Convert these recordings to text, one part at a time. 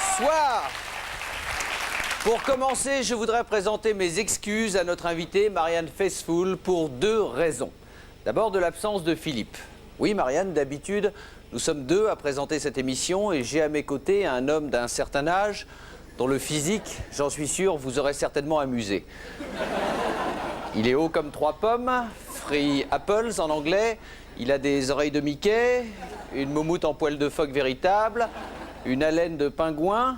Bonsoir. Pour commencer, je voudrais présenter mes excuses à notre invitée Marianne Faithfull pour deux raisons. D'abord, de l'absence de Philippe. Oui, Marianne, d'habitude, nous sommes deux à présenter cette émission et j'ai à mes côtés un homme d'un certain âge dont le physique, j'en suis sûr, vous aurait certainement amusé. Il est haut comme 3 pommes, free apples en anglais, il a des oreilles de Mickey, une moumoute en poil de phoque véritable, une haleine de pingouin,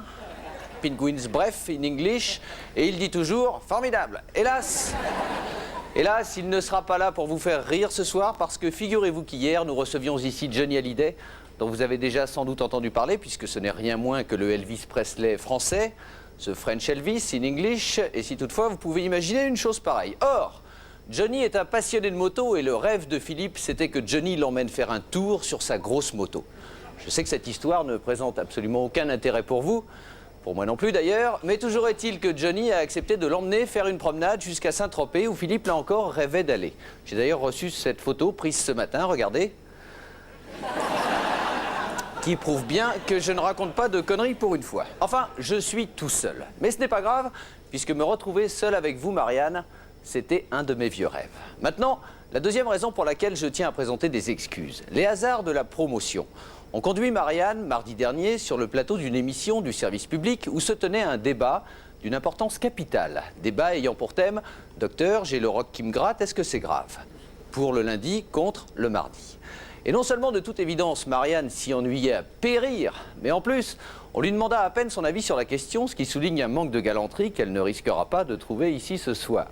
penguins bref in English, et il dit toujours « formidable ». Hélas, il ne sera pas là pour vous faire rire ce soir parce que figurez-vous qu'hier, nous recevions ici Johnny Hallyday, dont vous avez déjà sans doute entendu parler puisque ce n'est rien moins que le Elvis Presley français, ce French Elvis in English, et si toutefois vous pouvez imaginer une chose pareille. Or, Johnny est un passionné de moto et le rêve de Philippe, c'était que Johnny l'emmène faire un tour sur sa grosse moto. Je sais que cette histoire ne présente absolument aucun intérêt pour vous, pour moi non plus d'ailleurs, mais toujours est-il que Johnny a accepté de l'emmener faire une promenade jusqu'à Saint-Tropez où Philippe, là encore, rêvait d'aller. J'ai d'ailleurs reçu cette photo prise ce matin, regardez, qui prouve bien que je ne raconte pas de conneries pour une fois. Enfin, je suis tout seul. Mais ce n'est pas grave, puisque me retrouver seul avec vous, Marianne, c'était un de mes vieux rêves. Maintenant, la deuxième raison pour laquelle je tiens à présenter des excuses. Les hasards de la promotion ont conduit Marianne, mardi dernier, sur le plateau d'une émission du service public où se tenait un débat d'une importance capitale. Débat ayant pour thème « Docteur, j'ai le roc qui me gratte, est-ce que c'est grave ?» Pour le lundi contre le mardi. Et non seulement de toute évidence, Marianne s'y ennuyait à périr, mais en plus, on lui demanda à peine son avis sur la question, ce qui souligne un manque de galanterie qu'elle ne risquera pas de trouver ici ce soir.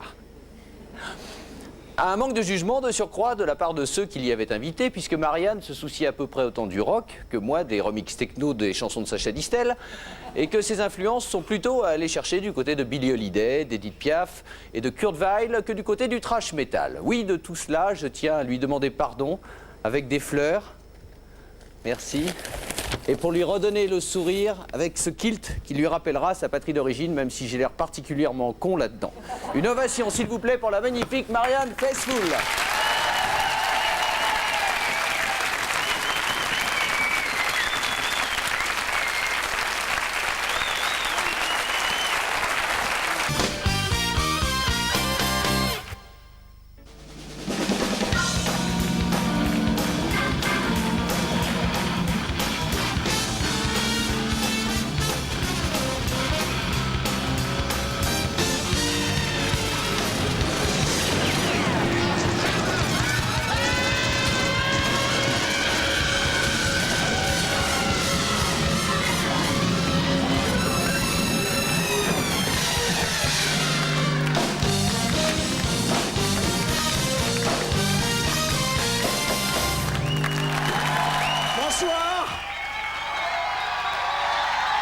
Un manque de jugement de surcroît de la part de ceux qui l'y avaient invité, puisque Marianne se souciait à peu près autant du rock que moi des remixes techno des chansons de Sacha Distel, et que ses influences sont plutôt à aller chercher du côté de Billie Holiday, d'Edith Piaf et de Kurt Weill que du côté du thrash metal. Oui, de tout cela, je tiens à lui demander pardon avec des fleurs. Merci. Et pour lui redonner le sourire avec ce kilt qui lui rappellera sa patrie d'origine, même si j'ai l'air particulièrement con là-dedans. Une ovation, s'il vous plaît, pour la magnifique Marianne Faithfull.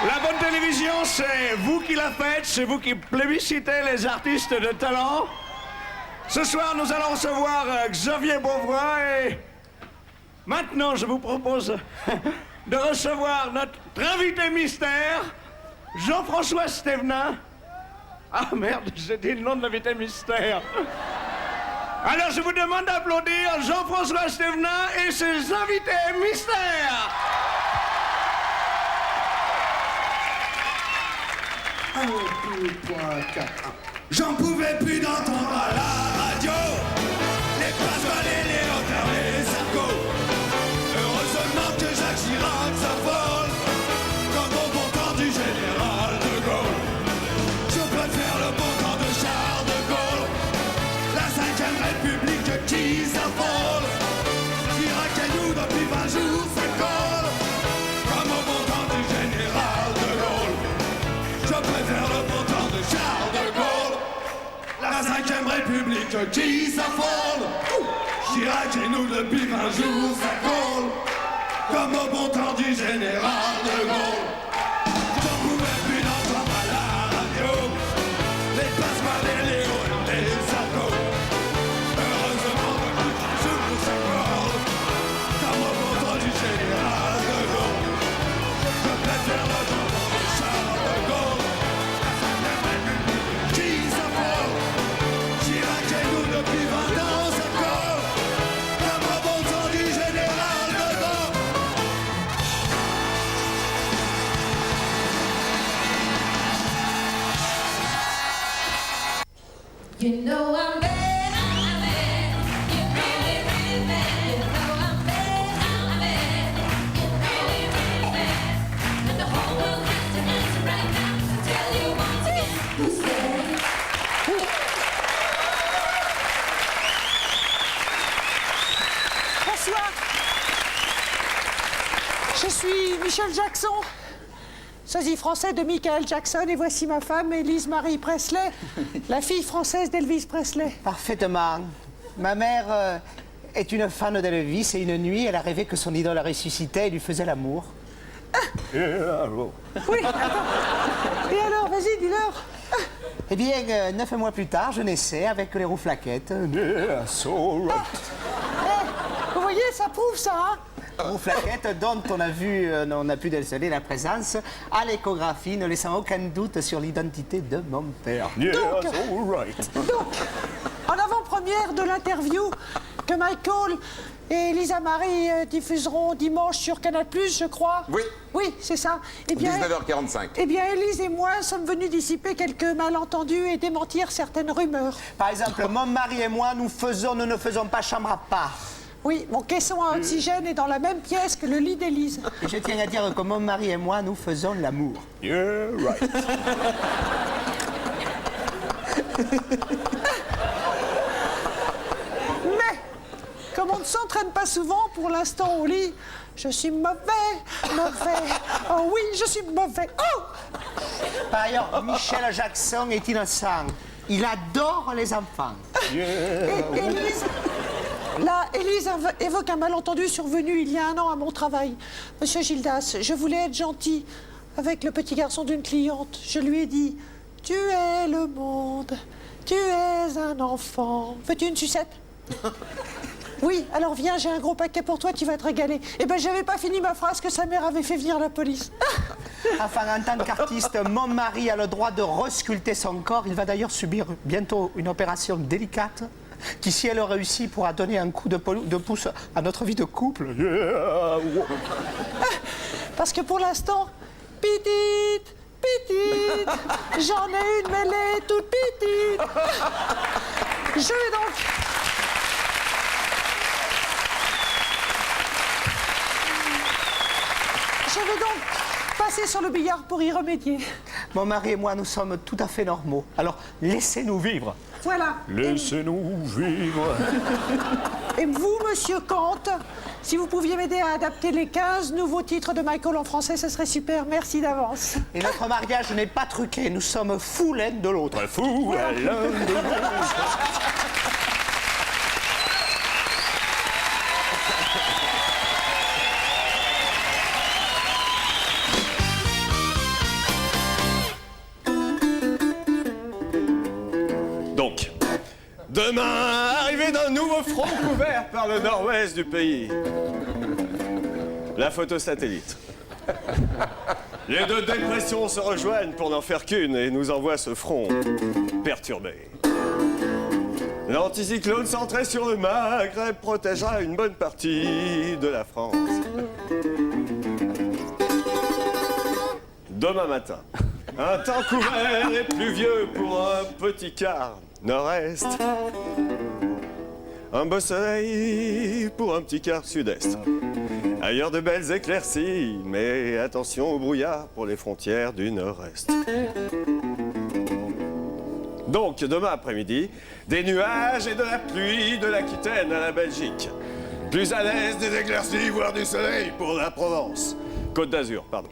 La bonne télévision, c'est vous qui la faites, c'est vous qui plébiscitez les artistes de talent. Ce soir, nous allons recevoir Xavier Beauvois et maintenant, je vous propose de recevoir notre invité mystère, Jean-François Stévenin. Ah merde, j'ai dit le nom de l'invité mystère. Alors, je vous demande d'applaudir Jean-François Stévenin et ses invités mystères. 1, 2, 3, 4, 1. J'en pouvais plus d'entendre à la radio les passeballes, les hauteurs, les argots. Heureusement que Jacques Chirac s'affole comme au bon temps du général de Gaulle. Je préfère le bon temps de Charles de Gaulle, la 5e République qui s'affole. Chirac et nous depuis 20 jours s'accole comme au bon temps du général de Gaulle. Je préfère le bon temps de Charles de Gaulle, la 5e République qui s'affole. Chirac et nous depuis 20 jours ça colle, comme au bon temps du général de Gaulle. J'en pouvais plus d'entendre à la radio les passeballes et les hauts et les argots. Heureusement depuis 20 jours ça colle, comme au bon temps du général de Gaulle. Je préfère le bon temps de Charles de Gaulle, qui s'affole. Chirac et nous depuis 20 ans ça colle, comme au bon temps du général de Gaulle. You know I'm bad, I'm bad. You're really, really bad. You know I'm bad, I'm bad. You're really, really bad. And the whole world has to answer right now. I tell you once again, who's bad? Bonsoir. Je suis Michel Jackson, sosie français de Michael Jackson, et voici ma femme, Élise Marie Presley, la fille française d'Elvis Presley. Parfaitement. Ma mère est une fan d'Elvis et une nuit, elle a rêvé que son idole ressuscitait et lui faisait l'amour. Oui, attends. Et alors, vas-y, dis-leur. Eh bien, 9 mois plus tard, je naissais avec les rouflaquettes. Yeah, so right. Vous voyez, ça prouve ça, hein? Rouflaquettes dont on a pu déceler la présence à l'échographie, ne laissant aucun doute sur l'identité de mon père. Yeah, Donc- so right. Donc, en avant-première de l'interview que Michael et Lisa Marie diffuseront dimanche sur Canal+, je crois. Oui. Oui, c'est ça. Eh bien, 19h45. eh bien, Élise et moi sommes venus dissiper quelques malentendus et démentir certaines rumeurs. Par exemple, mon mari et moi, nous ne faisons pas chambre à part. Oui, mon caisson à oxygène est dans la même pièce que le lit d'Élise. Et je tiens à dire que mon mari et moi, nous faisons l'amour. Yeah, right. Mais, comme on ne s'entraîne pas souvent pour l'instant au lit, je suis mauvais. Oh oui, je suis mauvais. Oh! Par ailleurs, Michel Jackson est innocent. Il adore les enfants. Et Élise, là, Élise évoque un malentendu survenu il y a un an à mon travail. Monsieur Gildas, je voulais être gentil avec le petit garçon d'une cliente. Je lui ai dit, tu es le monde, tu es un enfant. Veux-tu une sucette? Oui, alors viens, j'ai un gros paquet pour toi, tu vas te régaler. Eh ben, j'avais pas fini ma phrase que sa mère avait fait venir la police. Enfin, en tant qu'artiste, mon mari a le droit de resculpter son corps. Il va d'ailleurs subir bientôt une opération délicate qui, si elle réussit, pourra donner un coup de pouce à notre vie de couple. Yeah. Parce que pour l'instant, petite, j'en ai une mêlée toute petite. Je vais donc... Je vais donc passer sur le billard pour y remédier. Mon mari et moi, nous sommes tout à fait normaux. Alors, laissez-nous vivre. Voilà. Laissez-nous vivre. Et vous, monsieur Kant, si vous pouviez m'aider à adapter les 15 nouveaux titres de Michael en français, ce serait super. Merci d'avance. Et notre mariage n'est pas truqué. Nous sommes fous l'un de l'autre. Fou à l'un de l'autre. Donc, demain, arrivée d'un nouveau front couvert par le nord-ouest du pays. La photo satellite. Les deux dépressions se rejoignent pour n'en faire qu'une et nous envoient ce front perturbé. L'anticyclone centré sur le Maghreb protégera une bonne partie de la France. Demain matin, un temps couvert et pluvieux pour un petit quart nord-est. Un beau soleil pour un petit quart sud-est. Ailleurs de belles éclaircies, mais attention au brouillard pour les frontières du nord-est. Donc, demain après-midi, des nuages et de la pluie de l'Aquitaine à la Belgique. Plus à l'aise des éclaircies, voire du soleil pour la Provence. Côte d'Azur, pardon.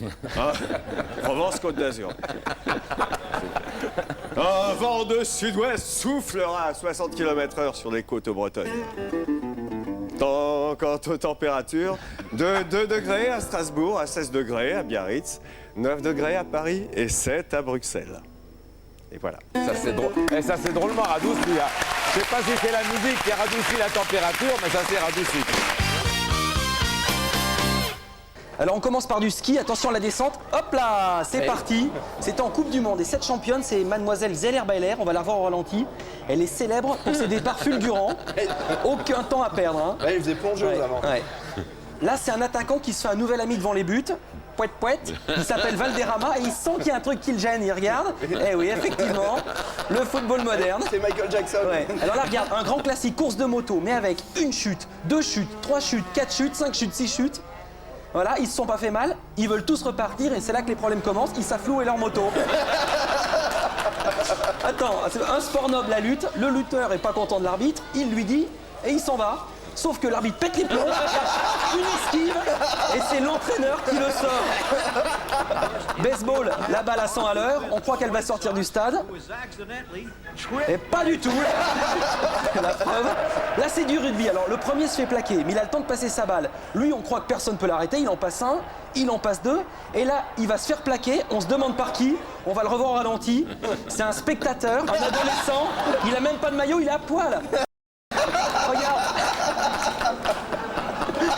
Hein? Provence, Côte d'Azur. Un vent de sud-ouest soufflera à 60 km/h sur les côtes bretonnes. Quant aux températures, de 2 degrés à Strasbourg, à 16 degrés à Biarritz, 9 degrés à Paris et 7 à Bruxelles. Et voilà. Ça c'est drôle. Et ça c'est drôlement radouci. Hein. Je sais pas si c'est la musique qui radoucit la température, mais ça c'est radouci. Alors on commence par du ski, attention à la descente. Hop là, c'est parti. C'était en Coupe du Monde et cette championne, c'est mademoiselle Zeller-Bailer. On va la voir au ralenti. Elle est célèbre pour ses départs fulgurants. Aucun temps à perdre. Hein. Ouais, il faisait plongeuse avant. Ouais. Là, c'est un attaquant qui se fait un nouvel ami devant les buts. Pouet, pouet. Il s'appelle Valderrama et il sent qu'il y a un truc qui le gêne. Il regarde. Eh oui, effectivement, le football moderne. C'est Michael Jackson. Ouais. Alors là, regarde, un grand classique, course de moto, mais avec une chute, 2 chutes, 3 chutes, 4 chutes, 5 chutes, 6 chutes. Voilà, ils se sont pas fait mal, ils veulent tous repartir et c'est là que les problèmes commencent, ils savent louer leur moto. Attends, c'est un sport noble, la lutte, le lutteur est pas content de l'arbitre, il lui dit et il s'en va. Sauf que l'arbitre pète les plombs, cherche une esquive et c'est l'entraîneur qui le sort. Baseball, la balle à 100 à l'heure, on croit qu'elle va sortir du stade. Et pas du tout. La preuve. Là, c'est du rugby. Alors, le premier se fait plaquer, mais il a le temps de passer sa balle. Lui, on croit que personne ne peut l'arrêter. Il en passe un, il en passe deux. Et là, il va se faire plaquer. On se demande par qui. On va le revoir au ralenti. C'est un spectateur, un adolescent. Il a même pas de maillot, il est à poil. Regarde.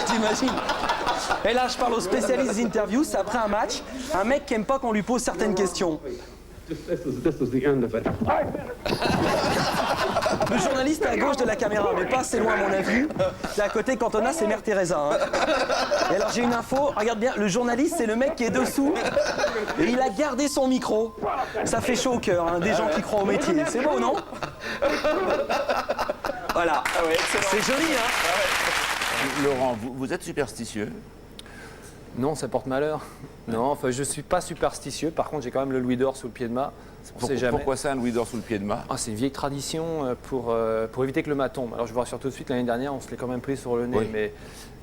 T'imagines? Et là, je parle aux spécialistes des interviews. C'est après un match. Un mec qui aime pas qu'on lui pose certaines questions. Le journaliste est à gauche de la caméra, mais pas assez loin à mon avis. C'est à côté, Cantona, c'est Mère Teresa. Hein. Et alors j'ai une info, regarde bien, le journaliste c'est le mec qui est dessous et il a gardé son micro. Ça fait chaud au cœur, hein, des gens qui croient au métier. C'est beau, non? Voilà, c'est joli, hein. Laurent, vous êtes superstitieux? Non, ça porte malheur. Non, enfin, je suis pas superstitieux. Par contre, j'ai quand même le louis d'or sous le pied de mât. On sait jamais. Pourquoi ça, un louis d'or sous le pied de mât? C'est une vieille tradition pour éviter que le mât tombe. Alors, je vous rassure tout de suite, l'année dernière, on se l'est quand même pris sur le nez, Oui.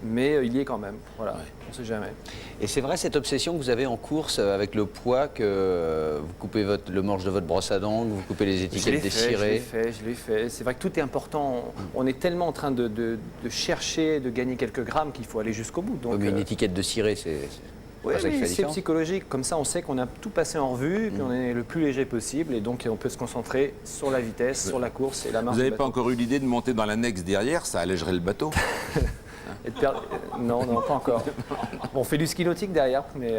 mais il y est quand même. Voilà, on sait jamais. Et c'est vrai cette obsession que vous avez en course avec le poids, que vous coupez le manche de votre brosse à dents, que vous coupez les étiquettes des cirés. Je l'ai fait. C'est vrai que tout est important. On est tellement en train de chercher, de gagner quelques grammes qu'il faut aller jusqu'au bout. Donc, Mais une étiquette de ciré, c'est... Oui, pas ça qui fait la c'est différence. psychologique. Comme ça, on sait qu'on a tout passé en revue, puis on est le plus léger possible, et donc on peut se concentrer sur la vitesse, sur la course et la marche. Vous n'avez du pas bateau. encore eu l'idée de monter dans l'annexe derrière? Ça allégerait le bateau. Et de non, pas encore. Bon, on fait du ski nautique derrière, mais...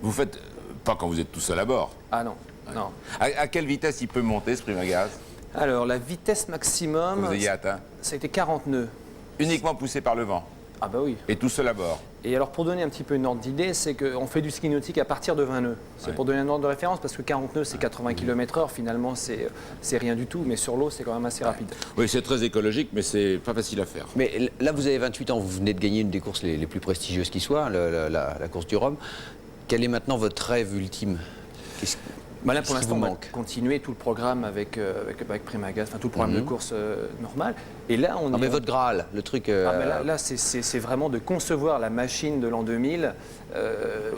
Vous faites... Pas quand vous êtes tout seul à bord. Ah non, non. À quelle vitesse il peut monter, ce Primagaz? Alors, la vitesse maximum, Vous ayez atteint? ça a été 40 nœuds. Uniquement poussé par le vent. Ah bah oui. Et tout seul à bord. Et alors, pour donner un petit peu une ordre d'idée, c'est qu'on fait du ski nautique à partir de 20 nœuds. C'est Ouais. pour donner un ordre de référence, parce que 40 nœuds, c'est 80 km/h. Finalement, c'est rien du tout, mais sur l'eau, c'est quand même assez rapide. Oui, c'est très écologique, mais c'est pas facile à faire. Mais là, vous avez 28 ans, vous venez de gagner une des courses les plus prestigieuses qui soient, la course du Rhum. Quel est maintenant votre rêve ultime? Bah là, pour Qu'est-ce qui l'instant, vous on va manque? continuer tout le programme avec Primagaz, enfin tout le programme de course normal. Et là, on Non, est... mais votre Graal, le truc... Ah, mais là c'est vraiment de concevoir la machine de l'an 2000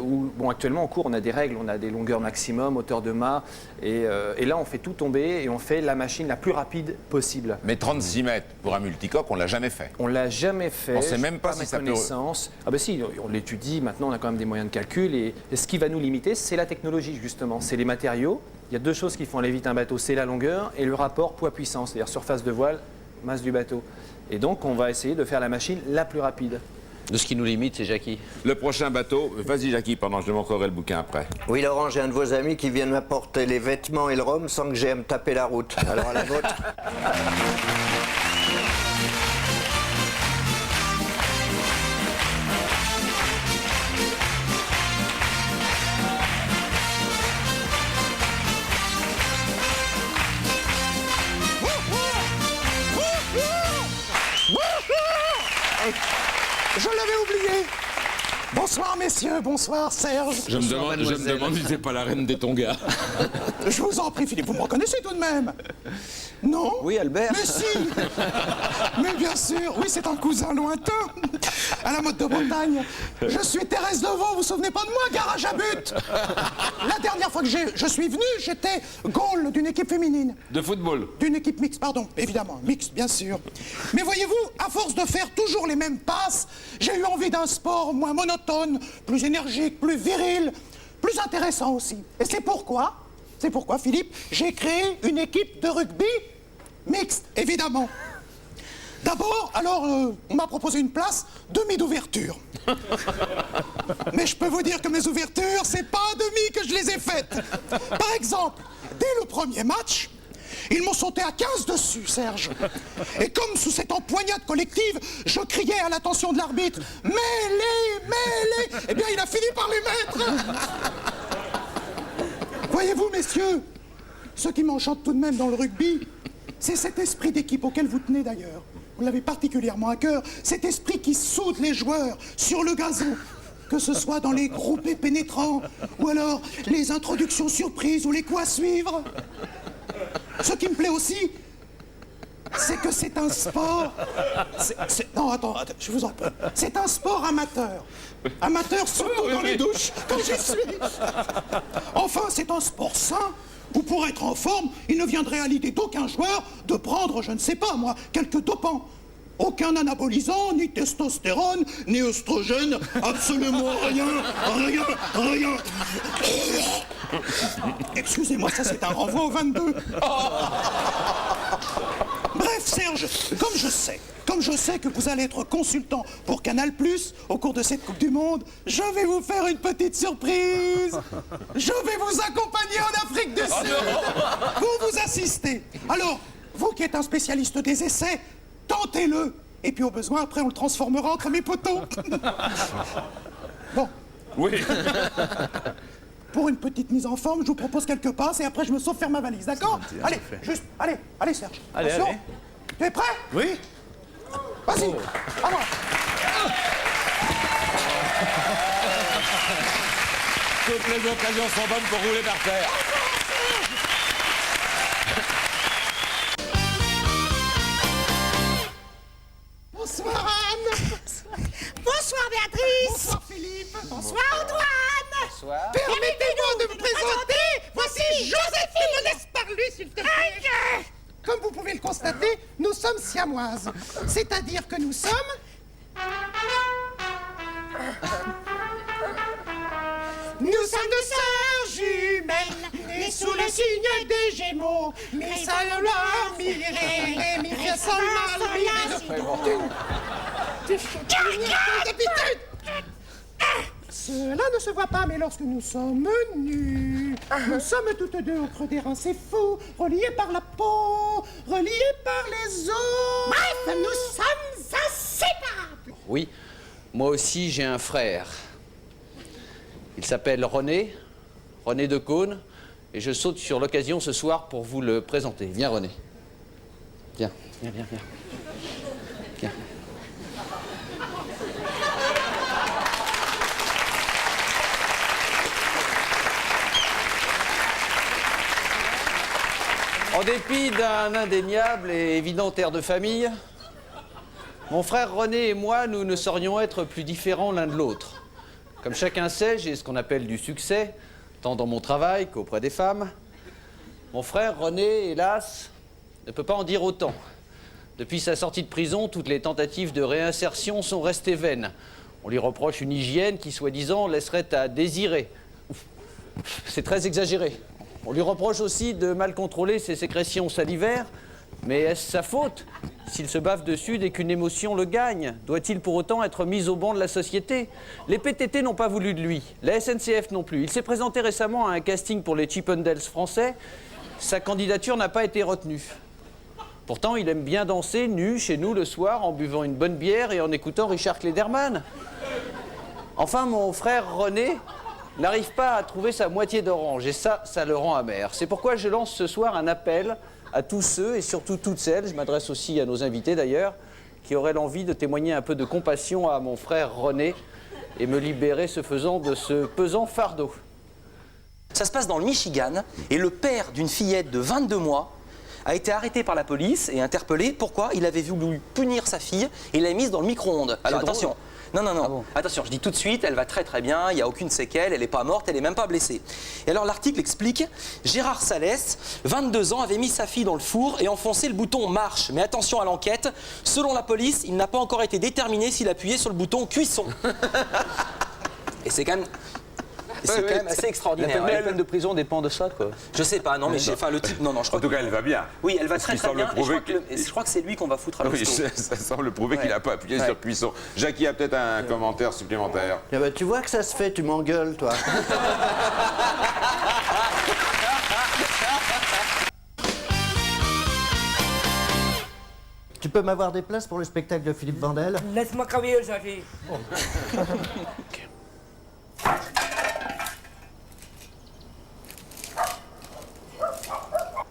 où, bon, actuellement en cours, on a des règles, on a des longueurs maximum, hauteur de mât, et là, on fait tout tomber et on fait la machine la plus rapide possible. Mais 36 mètres pour un multicoque, on l'a jamais fait. On l'a jamais fait. On sait même pas à si ma ça peut- connaissance. Ah ben si, on l'étudie, maintenant on a quand même des moyens de calcul, et ce qui va nous limiter, c'est la technologie justement, c'est les matériaux. Il y a deux choses qui font aller vite un bateau, c'est la longueur et le rapport poids-puissance, c'est-à-dire surface de voile, masse du bateau. Et donc on va essayer de faire la machine la plus rapide. De ce qui nous limite, c'est Jackie. Le prochain bateau, vas-y Jackie, pendant que je montrerai le bouquin après. Oui, Laurent, j'ai un de vos amis qui vient de m'apporter les vêtements et le rhum sans que j'ai à me taper la route. Alors à la vôtre. Je l'avais oublié. Bonsoir messieurs, bonsoir Serge. Je me demande si c'est pas la reine des Tonga. Je vous en prie Philippe, vous me reconnaissez tout de même? Non? Oui, Albert. Mais si. Mais bien sûr, oui, c'est un cousin lointain, à la mode de Bretagne. Je suis Thérèse Devaux, vous vous souvenez pas de moi, garage à but? La dernière fois que je suis venu, j'étais goal d'une équipe féminine. De football. D'une équipe mixte, pardon, évidemment, mixte, bien sûr. Mais voyez-vous, à force de faire toujours les mêmes passes, j'ai eu envie d'un sport moins monotone, plus énergique, plus viril, plus intéressant aussi. Et c'est pourquoi, Philippe, j'ai créé une équipe de rugby mixte, évidemment. D'abord, alors, on m'a proposé une place demi d'ouverture. Mais je peux vous dire que mes ouvertures, c'est pas à demi que je les ai faites. Par exemple, dès le premier match, Ils m'ont sauté à 15 dessus, Serge. Et comme sous cette empoignade collective, je criais à l'attention de l'arbitre « Mêlée, mêlée !» Eh bien, il a fini par les mettre. Voyez-vous, messieurs, ce qui m'enchante tout de même dans le rugby, c'est cet esprit d'équipe auquel vous tenez d'ailleurs. Vous l'avez particulièrement à cœur, cet esprit qui soude les joueurs sur le gazon. Que ce soit dans les groupés pénétrants, ou alors les introductions surprises ou les coups à suivre. Ce qui me plaît aussi, c'est que c'est un sport... Non, attends, je vous en prie. C'est un sport amateur. Amateur surtout dans les douches, quand j'y suis. Enfin, c'est un sport sain, où pour être en forme, il ne viendrait à l'idée d'aucun joueur de prendre, je ne sais pas moi, quelques dopants. Aucun anabolisant, ni testostérone, ni oestrogène, absolument rien, rien, rien. Excusez-moi, ça c'est un renvoi au 22. Bref, Serge, comme je sais que vous allez être consultant pour Canal+, au cours de cette Coupe du Monde, je vais vous faire une petite surprise. Je vais vous accompagner en Afrique du Sud pour vous assister. Alors, vous qui êtes un spécialiste des essais, tentez-le. Et puis au besoin, après, on le transformera entre mes poteaux. Bon. Oui. Pour une petite mise en forme, je vous propose quelques passes et après, je me sauve faire ma valise, d'accord? Allez, juste, allez, Serge. Allez, Attention. allez. Tu es prêt? Oui. Vas-y, à moi. Toutes les occasions sont bonnes pour rouler par terre. Bonsoir Anne. Bonsoir Béatrice. Bonsoir Philippe. Bonsoir Antoine. Bonsoir. Permettez-moi de me présenter. Voici Joséphine. Me laisse parler, s'il te plaît. Comme vous pouvez le constater, nous sommes siamoises. C'est-à-dire que nous sommes... Nous sommes deux sœurs jumelles, nées sous le signe des Gémeaux. Mi, sol, la, mi, ré, mi, ré, sol, la, mi, si, do. Cela ne se voit pas, mais lorsque nous sommes nus, nous sommes toutes deux au creux des reins, c'est fou, reliés par la peau, reliés par les os. Bref, nous sommes inséparables. Oui, moi aussi j'ai un frère. Il s'appelle René de Caunes, et je saute sur l'occasion ce soir pour vous le présenter. Viens René. Viens. Viens. En dépit d'un indéniable et évident air de famille, mon frère René et moi, nous ne saurions être plus différents l'un de l'autre. Comme chacun sait, j'ai ce qu'on appelle du succès, tant dans mon travail qu'auprès des femmes. Mon frère René, hélas, ne peut pas en dire autant. Depuis sa sortie de prison, toutes les tentatives de réinsertion sont restées vaines. On lui reproche une hygiène qui, soi-disant, laisserait à désirer. C'est très exagéré. On lui reproche aussi de mal contrôler ses sécrétions salivaires. Mais est-ce sa faute s'il se bave dessus dès qu'une émotion le gagne? Doit-il pour autant être mis au banc de la société? Les PTT n'ont pas voulu de lui, la SNCF non plus. Il s'est présenté récemment à un casting pour les Chippendales français. Sa candidature n'a pas été retenue. Pourtant, il aime bien danser nu chez nous le soir en buvant une bonne bière et en écoutant Richard Klederman. Enfin, mon frère René n'arrive pas à trouver sa moitié d'orange et ça le rend amer. C'est pourquoi je lance ce soir un appel à tous ceux et surtout toutes celles, je m'adresse aussi à nos invités d'ailleurs, qui auraient l'envie de témoigner un peu de compassion à mon frère René et me libérer ce faisant de ce pesant fardeau. Ça se passe dans le Michigan et le père d'une fillette de 22 mois a été arrêté par la police et interpellé. Pourquoi? Il avait voulu punir sa fille et l'a mise dans le micro-ondes. Alors attention. Non. Ah bon? Attention, je dis tout de suite, elle va très très bien, il n'y a aucune séquelle, elle n'est pas morte, elle n'est même pas blessée. Et alors l'article explique, Gérard Salès, 22 ans, avait mis sa fille dans le four et enfoncé le bouton marche. Mais attention à l'enquête, selon la police, il n'a pas encore été déterminé s'il appuyait sur le bouton cuisson. Et c'est quand même... C'est quand même assez extraordinaire. La peine de prison dépend de ça, quoi. Je sais pas, non, mais enfin le type, non, je crois. En tout cas, elle va bien. Oui, elle va très très bien. Et je crois que c'est lui qu'on va foutre à l'hosto. Oui, ça semble prouver qu'il n'a pas appuyé sur cuisson. Jackie a peut-être un commentaire supplémentaire. Eh ben, tu vois que ça se fait, tu m'engueules, toi. Tu peux m'avoir des places pour le spectacle de Philippe Vandel? Laisse-moi travailler, Jackie.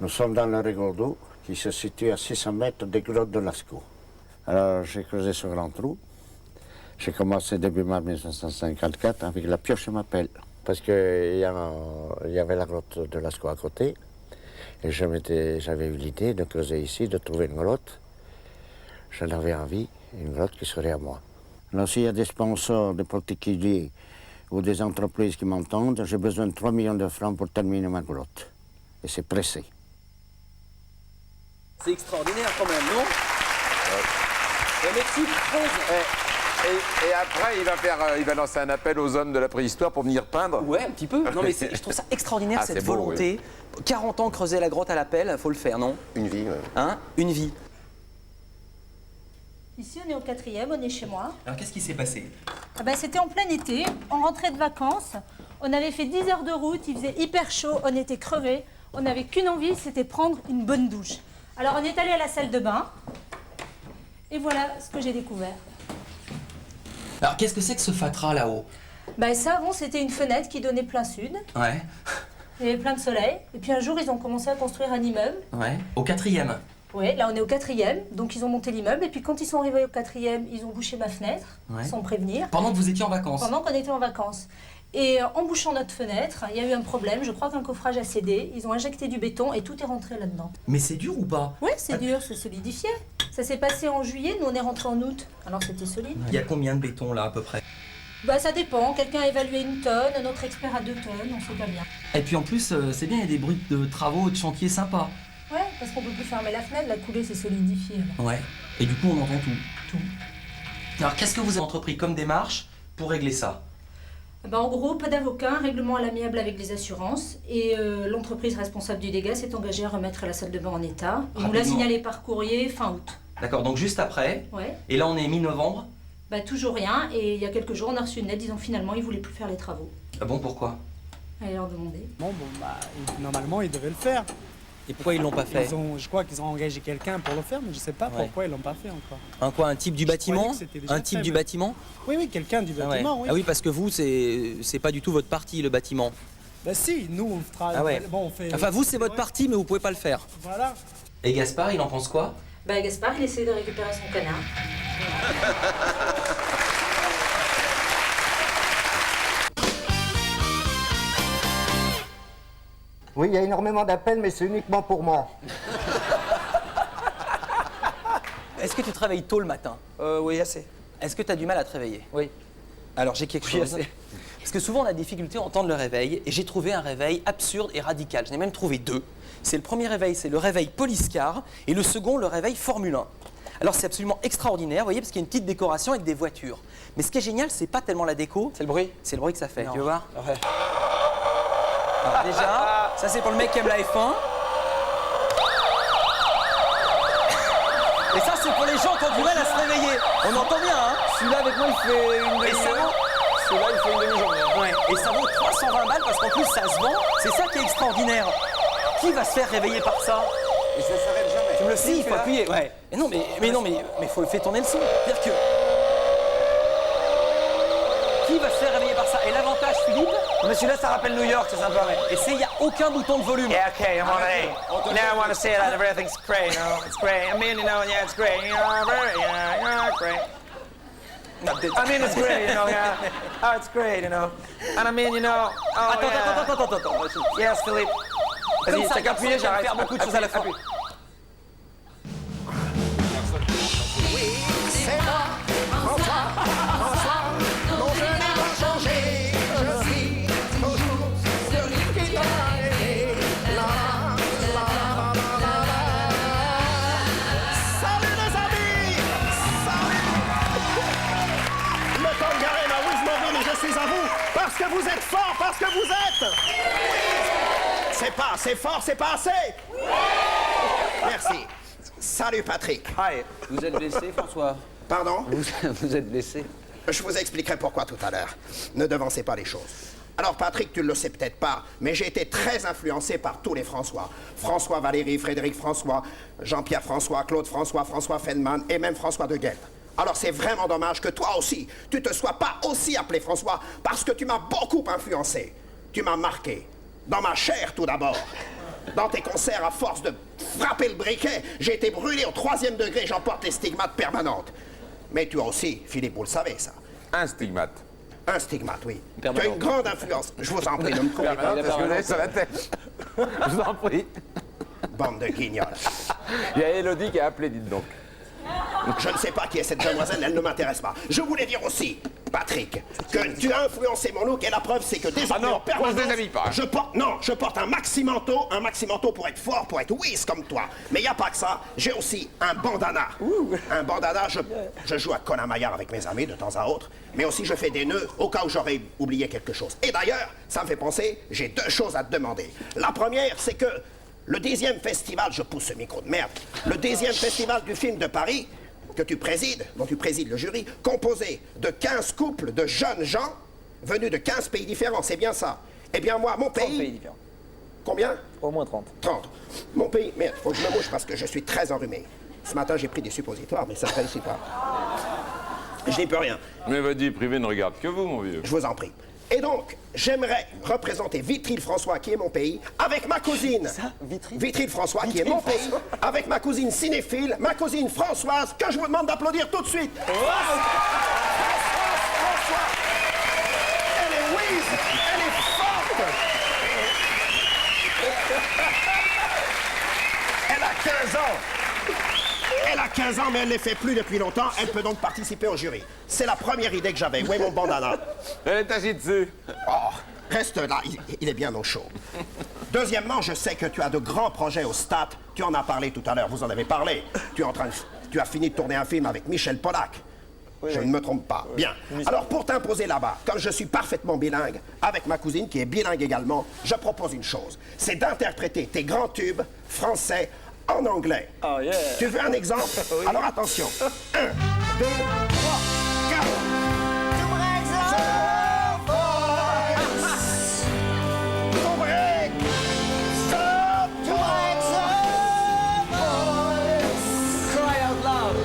Nous sommes dans le Rigoldo, qui se situe à 600 mètres des grottes de Lascaux. Alors j'ai creusé ce grand trou. J'ai commencé début mars 1954 avec la pioche et ma pelle. Parce qu'il y avait la grotte de Lascaux à côté. Et j'avais eu l'idée de creuser ici, de trouver une grotte. J'en avais envie, une grotte qui serait à moi. Alors s'il y a des sponsors, des particuliers ou des entreprises qui m'entendent, j'ai besoin de 3 millions de francs pour terminer ma grotte. Et c'est pressé. C'est extraordinaire quand même, non? Le Mexique creuse. Et après, il va lancer un appel aux hommes de la préhistoire pour venir peindre. Ouais, un petit peu. Non, mais je trouve ça extraordinaire, Ah, cette c'est beau, volonté. 40 ans creuser la grotte à la pelle, faut le faire, non? Une vie, ouais. Hein? Une vie. Ici, on est au 4e, on est chez moi. Alors, qu'est-ce qui s'est passé? Ah ben, c'était en plein été, on rentrait de vacances, on avait fait 10 heures de route, il faisait hyper chaud, on était crevés, on n'avait qu'une envie, c'était prendre une bonne douche. Alors, on est allé à la salle de bain, et voilà ce que j'ai découvert. Alors, qu'est-ce que c'est que ce fatras là-haut? Ben, ça, avant, c'était une fenêtre qui donnait plein sud, Ouais, il y avait plein de soleil, et puis un jour, ils ont commencé à construire un immeuble. ouais. Au 4e. Oui, là on est au 4e, donc ils ont monté l'immeuble, et puis quand ils sont arrivés au 4e, ils ont bouché ma fenêtre, Ouais. sans prévenir. Pendant que vous étiez en vacances. Pendant qu'on était en vacances. Et en bouchant notre fenêtre, il y a eu un problème, je crois qu'un coffrage a cédé, ils ont injecté du béton et tout est rentré là-dedans. Mais c'est dur ou pas? Oui, c'est dur, c'est solidifié. Ça s'est passé en juillet, nous on est rentré en août, alors c'était solide. Il y a combien de béton là à peu près? Bah ça dépend, quelqu'un a évalué 1 tonne, un autre expert à 2 tonnes, on sait pas bien. Et puis en plus, c'est bien, il y a des bruits de travaux, de chantier sympas. Ouais, parce qu'on peut plus fermer la fenêtre, la coulée s'est solidifiée. là. Ouais. Et du coup, on entend tout. Alors, qu'est-ce que vous avez entrepris comme démarche pour régler ça? Bah, en gros, pas d'avocat, un règlement à l'amiable avec les assurances, et l'entreprise responsable du dégât s'est engagée à remettre la salle de bain en état. On nous l'a Rapidement. signalé par courrier fin août. D'accord, donc juste après. Ouais. Et là, on est mi-novembre. Bah toujours rien, et il y a quelques jours on a reçu une lettre disant finalement ils voulaient plus faire les travaux. Ah bon, pourquoi? Allez leur demander. Normalement, ils devaient le faire. Et pourquoi ils l'ont pas fait? Je crois qu'ils ont engagé quelqu'un pour le faire, mais je sais pas pourquoi ils l'ont pas fait encore. Un quoi? Un type du bâtiment? croyais que c'était déjà Un type fait, du mais- bâtiment? Oui, quelqu'un du Ah ouais. bâtiment, oui. Ah oui, parce que vous, c'est pas du tout votre parti, le bâtiment. Bah si, nous on travaille. Ah ouais. Bon, on fait. Enfin, vous, c'est votre Ouais. parti, mais vous pouvez pas le faire. Voilà. Et Gaspard, il en pense quoi? Bah Gaspard il essaie de récupérer son canard. Oui, il y a énormément d'appels, mais c'est uniquement pour moi. Est-ce que tu travailles tôt le matin? Oui, assez. Est-ce que tu as du mal à te réveiller? Oui. Alors j'ai quelque chose. Parce que souvent on a des difficultés à entendre le réveil, et j'ai trouvé un réveil absurde et radical. J'en ai même trouvé 2. C'est le premier réveil, c'est le réveil police car, et le second, le réveil Formule 1. Alors c'est absolument extraordinaire, vous voyez, parce qu'il y a une petite décoration avec des voitures. Mais ce qui est génial, c'est pas tellement la déco, C'est le bruit? c'est le bruit que ça fait. Non. Tu veux voir? Ouais. Alors déjà, ça c'est pour le mec qui aime la F1. Et ça c'est pour les gens qui ont du mal à se réveiller. On entend bien, hein? Celui-là avec moi, il fait une Et ça demi-heure. vaut... Celui-là, il fait une demi-journée. Ouais, et ça vaut 320 balles parce qu'en plus ça se vend. C'est ça qui est extraordinaire. Qui va se faire réveiller par ça? Et ça s'arrête jamais. Tu me le dis, il faut appuyer. Ouais. Et non, mais faut faire tourner le son. C'est-à-dire que. Qui va se faire réveiller par ça? Et l'avantage, Philippe, Mais celui-là, ça rappelle New York, c'est sympa, mais. et c'est il n'y a aucun bouton de volume. Yeah, okay, I'm on it. Now I want to say that everything's great, you know, it's great. I mean, you know, yeah, it's great, you know, yeah, great. I mean, it's great, you know, yeah. Oh, it's great, you know. And I mean, you know, oh, Attends. Yes, Philippe. Comme Vas-y, ça, t'as qu'à appuyer, ça va j'arrête. faire beaucoup de choses à la fois. Appuie. Salut les amis! Salut! Le temps de garer ma Oldsmobile et je suis à vous parce que vous êtes forts, parce que vous êtes! C'est pas assez fort, c'est pas assez! Merci. Salut Patrick. Hi. Vous êtes blessé, François? Pardon? Vous êtes blessé? Je vous expliquerai pourquoi tout à l'heure. Ne devancez pas les choses. Alors Patrick, tu ne le sais peut-être pas, mais j'ai été très influencé par tous les François. François Valéry, Frédéric François, Jean-Pierre François, Claude François, François Feldman et même François de Gueldre. Alors c'est vraiment dommage que toi aussi, tu te sois pas aussi appelé François parce que tu m'as beaucoup influencé. Tu m'as marqué. Dans ma chair tout d'abord. Dans tes concerts, à force de frapper le briquet, j'ai été brûlé au 3e degré, j'en porte les stigmates permanentes. Mais tu aussi, Philippe, vous le savez ça. Un stigmate. Un stigmate, oui. Tu as une grande influence. Je vous en prie, ne me coupez pas. Permanente, parce que vous avez sur la tête. Je vous en prie. Bande de guignols. Il y a Élodie qui a appelé, dites donc. Je ne sais pas qui est cette demoiselle, elle ne m'intéresse pas. Je voulais dire aussi, Patrick, que tu as influencé mon look et la preuve c'est que désormais en permanence, je porte un maxi manteau pour être fort, pour être whiz comme toi. Mais il n'y a pas que ça, j'ai aussi un bandana. Un bandana, je joue à Conan Maillard avec mes amis de temps à autre, mais aussi je fais des nœuds au cas où j'aurais oublié quelque chose. Et d'ailleurs, ça me fait penser, j'ai 2 choses à te demander. La première, c'est que le 10e festival, je pousse ce micro de merde, le 10e festival du film de Paris, que tu présides, dont tu présides le jury, composé de 15 couples de jeunes gens venus de 15 pays différents, c'est bien ça. Eh bien moi, mon pays... 30 pays différents. Combien? Au moins 30. 30. Mon pays... Merde, faut que je me mouche parce que je suis très enrhumé. Ce matin, j'ai pris des suppositoires, mais ça ne réussit pas. Je n'y peux rien. Mais votre vie privée ne regarde que vous, mon vieux. Je vous en prie. Et donc, j'aimerais représenter Vitry-le-François, qui est mon pays, avec ma cousine. Vitry-le-François, qui est mon pays, avec ma cousine cinéphile, ma cousine Françoise, que je vous demande d'applaudir tout de suite. François. Elle est whiz, elle est forte. Elle a 15 ans. Elle a 15 ans, mais elle ne les fait plus depuis longtemps. Elle peut donc participer au jury. C'est la première idée que j'avais. Où est mon bandana? Elle est assise dessus. Oh, reste là, il est bien au chaud. Deuxièmement, je sais que tu as de grands projets au Stade. Tu en as parlé tout à l'heure, vous en avez parlé. Tu as fini de tourner un film avec Michel Pollack. Je ne me trompe pas. Bien. Alors, pour t'imposer là-bas, comme je suis parfaitement bilingue, avec ma cousine qui est bilingue également, je propose une chose. C'est d'interpréter tes grands tubes français en anglais. Oh yeah. Tu veux un exemple? Oui. Alors attention. 1, 2, 3, 4. Cry out loud.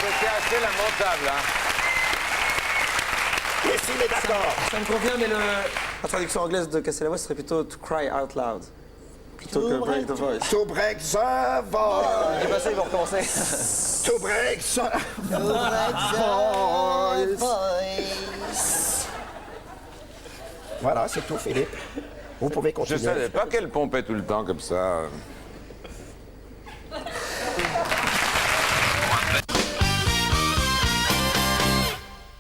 C'était assez lamentable, hein. Et s'il est d'accord. Ça me convient, mais la traduction anglaise de casser la voix serait plutôt to cry out loud. Plutôt que break the voice. To break the voice. J'ai pas ça, ils vont recommencer. To break the voice. Voilà, c'est tout, Philippe. Vous pouvez Je continuer. savais pas qu'elle pompait tout le temps comme ça.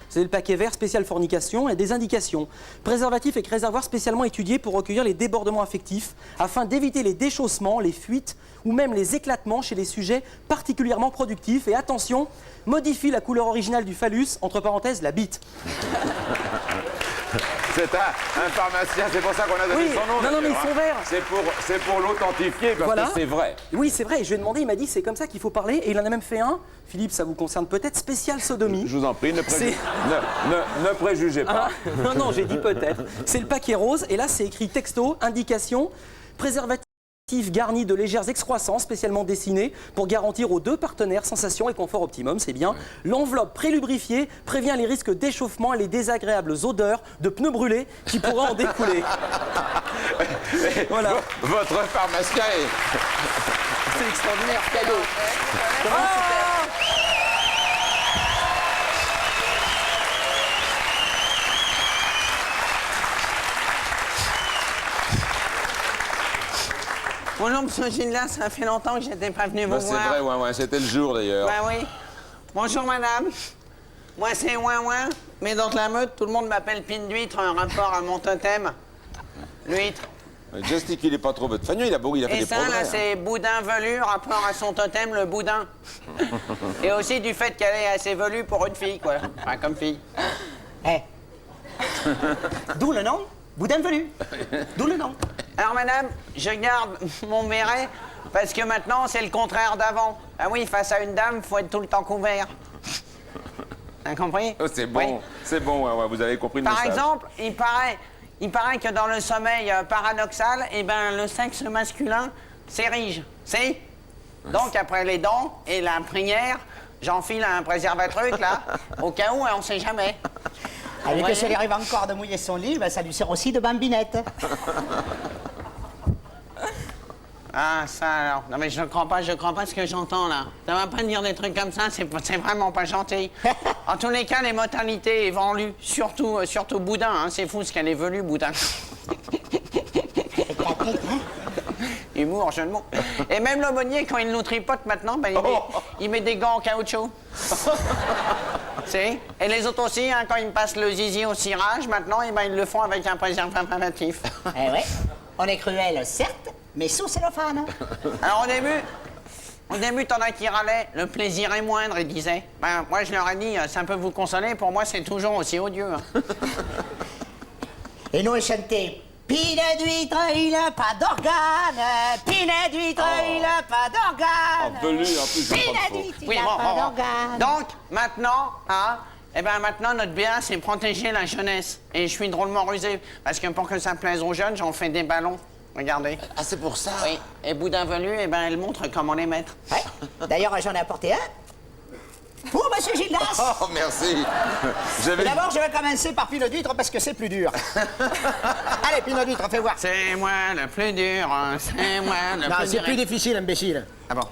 C'est le paquet vert spécial fornication et des indications. Préservatif et réservoir spécialement étudiés pour recueillir les débordements affectifs afin d'éviter les déchaussements, les fuites ou même les éclatements chez les sujets particulièrement productifs. Et attention, modifie la couleur originale du phallus, entre parenthèses la bite. C'est un pharmacien, c'est pour ça qu'on a donné Oui, son nom. non, mais ils sont verts. C'est pour l'authentifier parce Voilà. que c'est vrai. Oui, c'est vrai. Et je lui ai demandé, il m'a dit c'est comme ça qu'il faut parler. Et il en a même fait un. Philippe, ça vous concerne peut-être, spécial sodomie. Je vous en prie, ne préjugez pas. Ah, non, j'ai dit peut-être. C'est le paquet rose. Et là, c'est écrit texto, indication, préservatif garni de légères excroissances spécialement dessinées pour garantir aux 2 partenaires sensation et confort optimum, c'est bien. L'enveloppe prélubrifiée prévient les risques d'échauffement et les désagréables odeurs de pneus brûlés qui pourraient en découler. Voilà. Votre pharmacien est... C'est extraordinaire, cadeau. Bonjour, monsieur Gildas, ça fait longtemps que j'étais pas venu vous C'est voir. vrai, ouais, c'était le jour d'ailleurs. Ben oui. Bonjour, madame. Moi, c'est Ouin, mais dans la meute, tout le monde m'appelle Pine d'huître en rapport à mon totem. L'huître. Justy, il est pas trop bête. Fagnon, il a fait Et des ça, progrès. là, hein. c'est boudin velu, rapport à son totem, le boudin. Et aussi du fait qu'elle est assez velue pour une fille, quoi. Enfin, comme fille. Eh. D'où le nom Boudin velu. D'où le nom. Alors, madame, je garde mon béret parce que maintenant, c'est le contraire d'avant. Ah oui, face à une dame, faut être tout le temps couvert. T'as compris? Oh, c'est bon, Oui. c'est bon, ouais, vous avez compris le Par message. exemple, il paraît que dans le sommeil paradoxal, eh ben, le sexe masculin s'érige. C'est donc, après les dents et la prière, j'enfile un préservatif, là, au cas où, on sait jamais. Ah, vu Vous que ça voyez? lui arrive encore de mouiller son lit, ben, ça lui sert aussi de bambinette. Ah, ça alors. Non, mais je crois pas ce que j'entends, là. Ça va pas dire des trucs comme ça, c'est vraiment pas gentil. En tous les cas, les modalités évoluent, surtout Boudin, hein. C'est fou ce qu'elle évolue, Boudin. Humour, jeu de mots. Et même l'aumônier, quand il nous tripote maintenant, ben, il met des gants en caoutchouc. C'est. Et les autres aussi, hein, quand ils me passent le zizi au cirage, maintenant, eh ben, ils le font avec un préservatif. Eh ouais, on est cruel, certes, mais sous cellophane. Alors au début, t'en as qui râlaient, le plaisir est moindre, ils disaient. Ben, moi, je leur ai dit, ça peut vous consoler, pour moi, c'est toujours aussi odieux. Hein. Et nous, on chantait Pinet d'huître, il n'a pas d'organe. Pinet d'huître, il n'a pas d'organe. Velu, en plus, j'ai pas de faux. d'huître, il Oui, n'a bon, pas bon, bon. d'organe. Donc, maintenant, hein, eh ben maintenant, notre bien, c'est protéger la jeunesse. Et je suis drôlement rusé, parce que pour que ça plaise aux jeunes, j'en fais des ballons. Regardez. Ah, c'est pour ça. Oui. Et Boudin velu, eh ben, elle montre comment les mettre. Ouais. D'ailleurs, j'en ai apporté un. Pour Monsieur Gildas. Oh, merci. D'abord, je vais commencer par Pinot d'huître parce que c'est plus dur. Allez, Pinot d'huître, fais voir. C'est moi le plus dur, hein, c'est moi le Non, plus c'est dur. plus difficile, imbécile. Ah bon?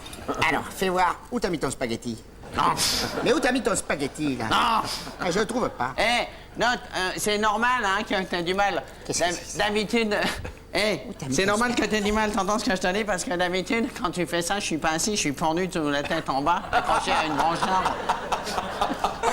Alors, fais voir, où t'as mis ton spaghetti? Non. Mais où t'as mis ton spaghetti, là? Non. Ah, je le trouve pas. Eh, note, c'est normal hein, que t'aies du mal. Qu'est-ce que c'est? D'habitude, c'est normal que t'aies du mal, t'entends ce que je te dis, parce que d'habitude, quand tu fais ça, je suis pas assis, je suis pendu sous la tête en bas, accroché à une branche d'arbre.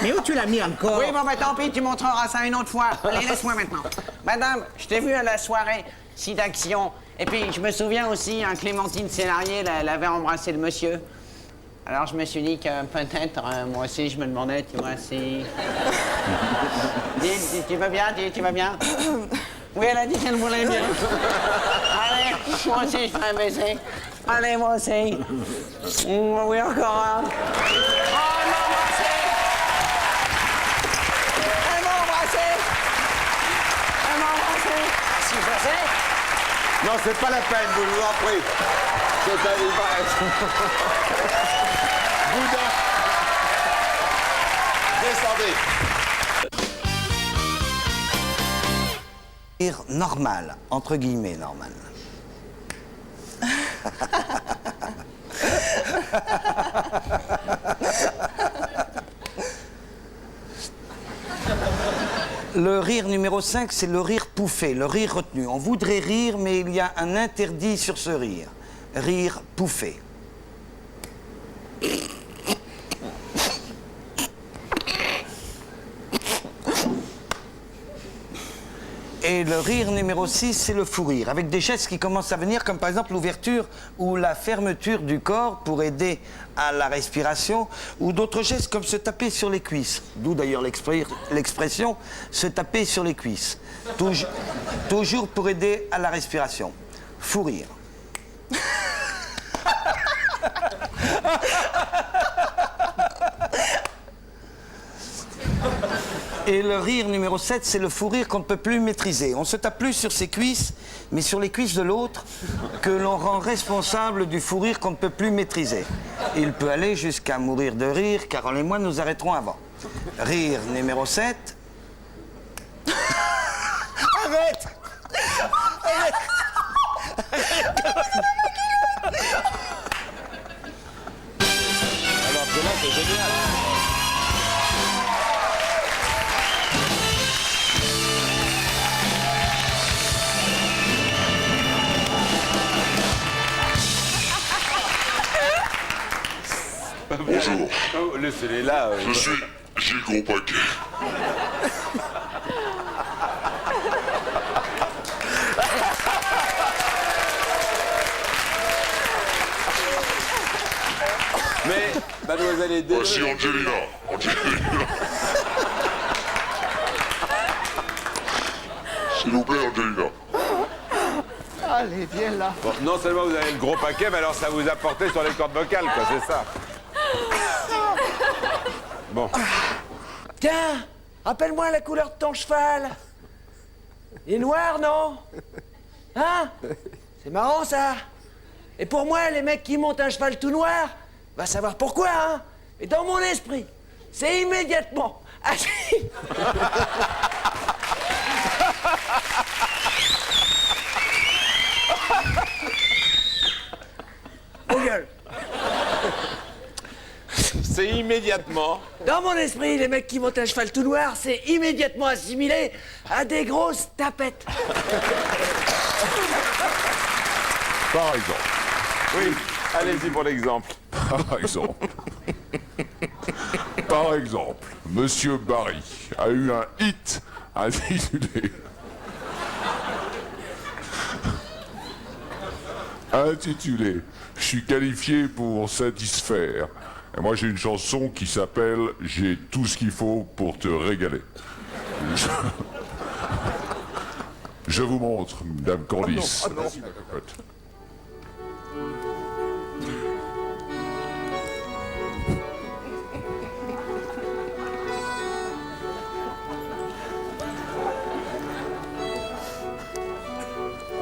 Mais où tu l'as mis encore? Oui, bon, bah tant pis, tu montreras ça une autre fois. Allez, laisse-moi maintenant. Madame, je t'ai vu à la soirée, si d'action. Et puis, je me souviens aussi, hein, Clémentine Sélarié, elle avait embrassé le monsieur. Alors, je me suis dit que peut-être, moi aussi, je me demandais, tu vois, si... Dis, tu vas bien, tu vas bien? Oui, elle a dit qu'elle voulait bien. Allez, moi aussi, je fais un baiser. Allez, moi aussi. Oui, encore un. Oh, elle m'a embrassé! Elle m'a embrassé! Elle m'a embrassé! Qu'est-ce que je fais? Non, c'est pas la peine, vous vous en prie. C'est un Boudin. Descendez. Normal, entre guillemets normal. Le rire numéro 5, c'est le rire pouffé, le rire retenu. On voudrait rire, mais il y a un interdit sur ce rire. Rire pouffé. Et le rire numéro 6, c'est le fou rire, avec des gestes qui commencent à venir, comme par exemple l'ouverture ou la fermeture du corps pour aider à la respiration, ou d'autres gestes comme se taper sur les cuisses, d'où d'ailleurs l'expression se taper sur les cuisses. Toujours pour aider à la respiration. Fou rire. Et le rire numéro 7, c'est le fou rire qu'on ne peut plus maîtriser. On ne se tape plus sur ses cuisses, mais sur les cuisses de l'autre, que l'on rend responsable du fou rire qu'on ne peut plus maîtriser. Il peut aller jusqu'à mourir de rire, Carole et moi nous arrêterons avant. Rire numéro 7. Arrête! Arrête! Alors que là, c'est génial. Bonjour. Oh, laissez-les là. Je suis Gilles Gros-Paquet. Mais, mademoiselle est Voici Angelina. Angelina. S'il vous plaît, Angelina. Allez, viens là. Bon, non seulement vous avez le gros paquet, mais alors ça vous a porté sur les cordes vocales, quoi, c'est ça. Bon. Tiens, rappelle-moi la couleur de ton cheval. Il est noir, non? Hein? C'est marrant, ça. Et pour moi, les mecs qui montent un cheval tout noir, va savoir pourquoi, hein? Mais dans mon esprit, c'est immédiatement... Ah, si. Au gueule. C'est immédiatement. Dans mon esprit, les mecs qui montent un cheval tout noir, c'est immédiatement assimilé à des grosses tapettes. Par exemple. Oui, allez-y pour l'exemple. Par exemple. Par exemple, Monsieur Barry a eu un hit intitulé... intitulé « Je suis qualifié pour satisfaire ». Et moi j'ai une chanson qui s'appelle « J'ai tout ce qu'il faut pour te régaler ». Je vous montre, Madame Candice. Oh non, oh non.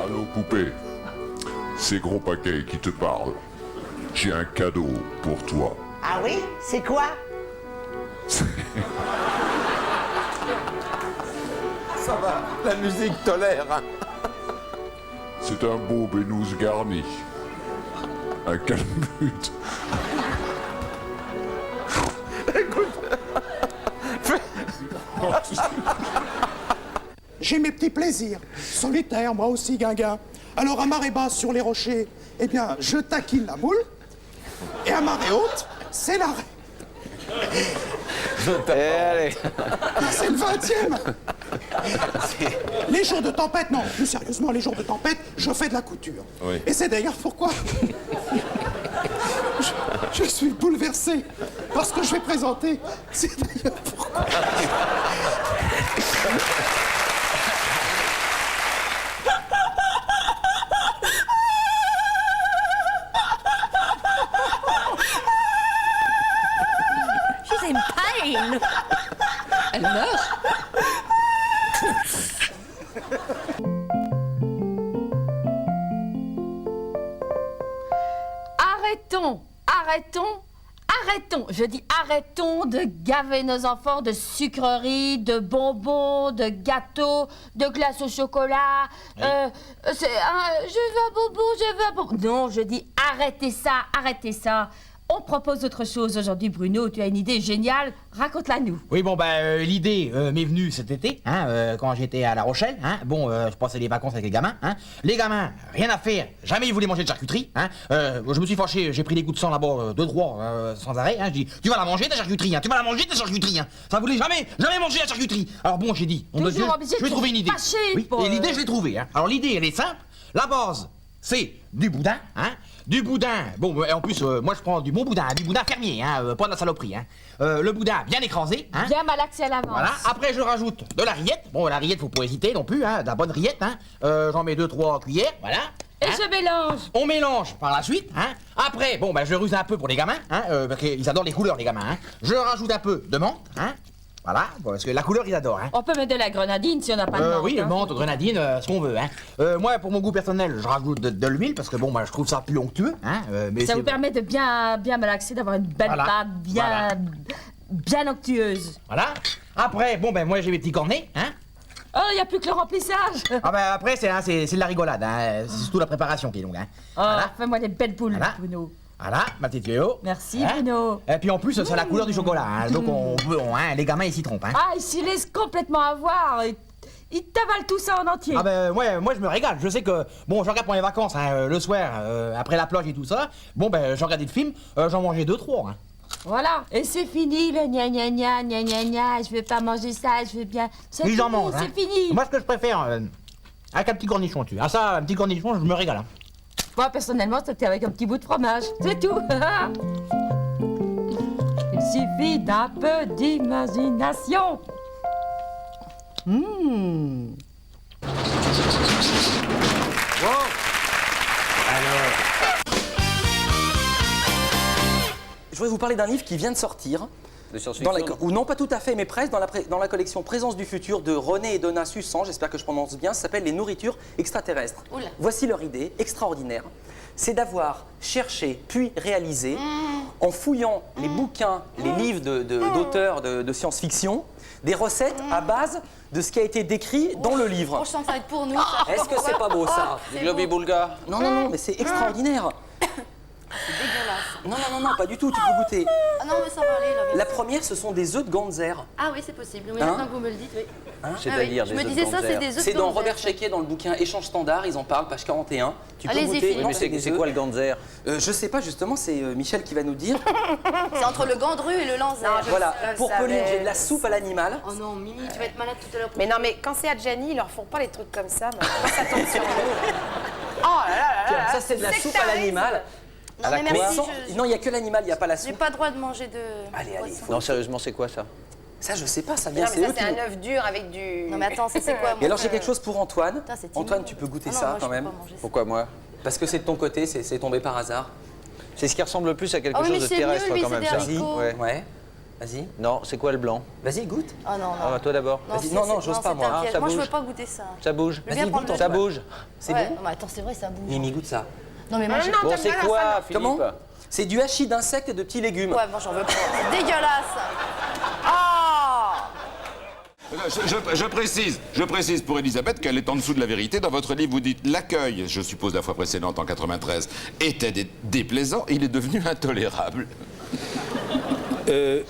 Allô, poupée. C'est Gros Paquet qui te parle. J'ai un cadeau pour toi. Ah oui? C'est quoi? Ça va, la musique tolère. Hein. C'est un beau bénouze garni. Un calmute. J'ai mes petits plaisirs. Solitaire, moi aussi, Guinguin. Alors, à marée basse sur les rochers, eh bien, je taquine la moule. Et à marée haute, c'est l'arrêt. Allez. C'est le 20e. Les jours de tempête, non, plus sérieusement, les jours de tempête, je fais de la couture. Oui. Et c'est d'ailleurs pourquoi je suis bouleversé. Parce que je vais présenter. C'est d'ailleurs pourquoi. She's in pain. Elle meurt. Arrêtons, je dis arrêtons de gaver nos enfants de sucreries, de bonbons, de gâteaux, de glace au chocolat. Je veux un bonbon, je veux un bonbon. Non, je dis arrêtez ça. On propose autre chose aujourd'hui, Bruno. Tu as une idée géniale, raconte-la nous. Oui, bon, l'idée m'est venue cet été, quand j'étais à La Rochelle. Je passais les vacances avec les gamins. Les gamins, rien à faire, jamais ils voulaient manger de charcuterie. Je me suis fâché, j'ai pris des coups de sang là-bas, 2-3, sans arrêt. Je dis, tu vas la manger ta charcuterie, tu vas la manger ta charcuterie. Ça voulait jamais manger la charcuterie. Alors bon, j'ai dit, je vais trouver une idée. Oui, et l'idée, je l'ai trouvée. Alors l'idée, elle est simple. La base, c'est du boudin, Du boudin, en plus, moi je prends du bon boudin, du boudin fermier, pas de la saloperie, Le boudin bien écrasé, Bien malaxé à l'avance. Voilà, après je rajoute de la rillette. Bon, la rillette, faut pas hésiter non plus, de la bonne rillette, J'en mets 2-3 cuillères, voilà. Et je mélange. On mélange par la suite, Après, je ruse un peu pour les gamins, parce qu'ils adorent les couleurs, les gamins, Je rajoute un peu de menthe, Voilà, parce que la couleur, ils adorent. On peut mettre de la grenadine si on n'a pas de menthe. Oui, menthe, grenadine, ce qu'on veut. Moi, pour mon goût personnel, je rajoute de l'huile parce que je trouve ça plus onctueux. Mais ça vous permet de bien malaxer, d'avoir une belle pâte bien onctueuse. Voilà. Après, moi j'ai mes petits cornets. Oh, il n'y a plus que le remplissage. Après, c'est de la rigolade. C'est surtout la préparation qui est longue. Voilà. Fais-moi des belles boules, Bruno. Voilà, ma petite Léo. Merci, Bruno. Et puis en plus, c'est la couleur du chocolat. Donc les gamins, ils s'y trompent. Ils s'y laissent complètement avoir. Ils t'avalent tout ça en entier. Moi, je me régale. Je sais que, je regarde pour les vacances, le soir, après la plage et tout ça. Je regardais le film, j'en mangeais 2-3. Voilà, et c'est fini le gna gna gna gna gna gna, je vais pas manger ça, je vais bien... Ils en mangent, c'est fini. Moi, ce que je préfère, avec un petit cornichon dessus. Ça, un petit cornichon, je me régale. Moi, personnellement, c'était avec un petit bout de fromage, c'est tout. Il suffit d'un peu d'imagination. Je voudrais vous parler d'un livre qui vient de sortir. De science-fiction. Ou non, pas tout à fait, mais presque, dans la collection Présence du futur de René et Donna Sussan, j'espère que je prononce bien, ça s'appelle Les nourritures extraterrestres. Oula. Voici leur idée extraordinaire. C'est d'avoir cherché puis réalisé, en fouillant les bouquins, les livres d'auteurs de science-fiction, des recettes à base de ce qui a été décrit dans le livre. Oh, je sens que ça va être pour nous. Est-ce que c'est pas beau ça? C'est Du globi-boulga. Non, non, non, mais c'est extraordinaire. C'est dégueulasse. Non, pas du tout, tu peux goûter. Ah non, mais ça va aller là. La première, ce sont des œufs de Ganzer. Ah oui, c'est possible. Oui, Hein maintenant que vous me le dites, oui. C'est-à-dire Je des me œufs de disais ça, Ganzer. c'est des œufs C'est de dans Ganzer. Robert Chequet, dans le bouquin Échange standard, ils en parlent, page 41. Tu peux Allez-y, goûter. Philippe. Oui, mais c'est quoi le Ganzer? Je sais pas, justement, c'est Michel qui va nous dire. C'est entre le Gandru et le Lanzer. Voilà, pour Pauline, j'ai de la soupe à l'animal. Oh non, Mimi, tu vas être malade tout à l'heure. Mais non, mais quand c'est à Gianni, ils leur font pas les trucs comme ça. Mais quand ça tombe sur nous. Oh là là là là. Ça, c'est de la soupe à l'animal. Non, mais merci. Non, il n'y a que l'animal, il n'y a pas la J'ai soupe. pas le droit de manger de. Allez, Non, sérieusement, c'est quoi ça? Ça, je sais pas, ça Non, vient, mais c'est ça, eux c'est qui. un œuf dur avec du. Non, mais attends, c'est quoi Et alors, j'ai quelque chose pour Antoine. Putain, c'est Antoine, timide. tu peux goûter Ah non, ça moi, je quand peux même. pas manger ça. Pourquoi moi? Parce que c'est de ton côté, c'est tombé par hasard. C'est ce qui ressemble le plus à quelque Ah oui, chose mais de c'est terrestre mieux, lui, quand c'est même, des ça. haricots. Ouais. Ouais. Vas-y. Non, c'est quoi le blanc? Vas-y, goûte. Oh non, non. Ah bah toi d'abord. Vas-y. Non, j'ose pas, c'est moi. un piège. ça Moi, je bouge. veux pas goûter ça. Ça bouge. Je veux bien Vas-y, prendre goûte, le- Ça bouge. C'est Ouais, bon non, mais attends, c'est vrai, ça bouge. Mimi, goûte ça. Non, mais moi, je. Bon, c'est quoi, Philippe? Comment? C'est du hachis d'insectes et de petits légumes. Ouais, bon, j'en veux pas. C'est dégueulasse. Ah. Je précise pour Elisabeth qu'elle est en dessous de la vérité. Dans votre livre, vous dites l'accueil, je suppose la fois précédente en 93, était déplaisant, il est devenu intolérable.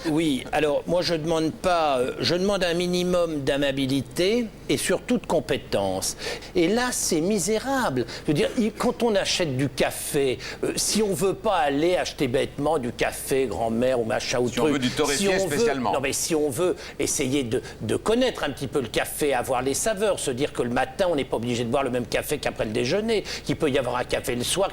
Oui, alors moi je demande pas, je demande un minimum d'amabilité et surtout de compétence. Et là c'est misérable. Je veux dire, quand on achète du café, si on veut pas aller acheter bêtement du café grand-mère ou machin ou Si truc, on veut du torréfié on veut- spécialement. non mais si on veut essayer de connaître un petit peu le café, avoir les saveurs, se dire que le matin on n'est pas obligé de boire le même café qu'après le déjeuner, qu'il peut y avoir un café le soir,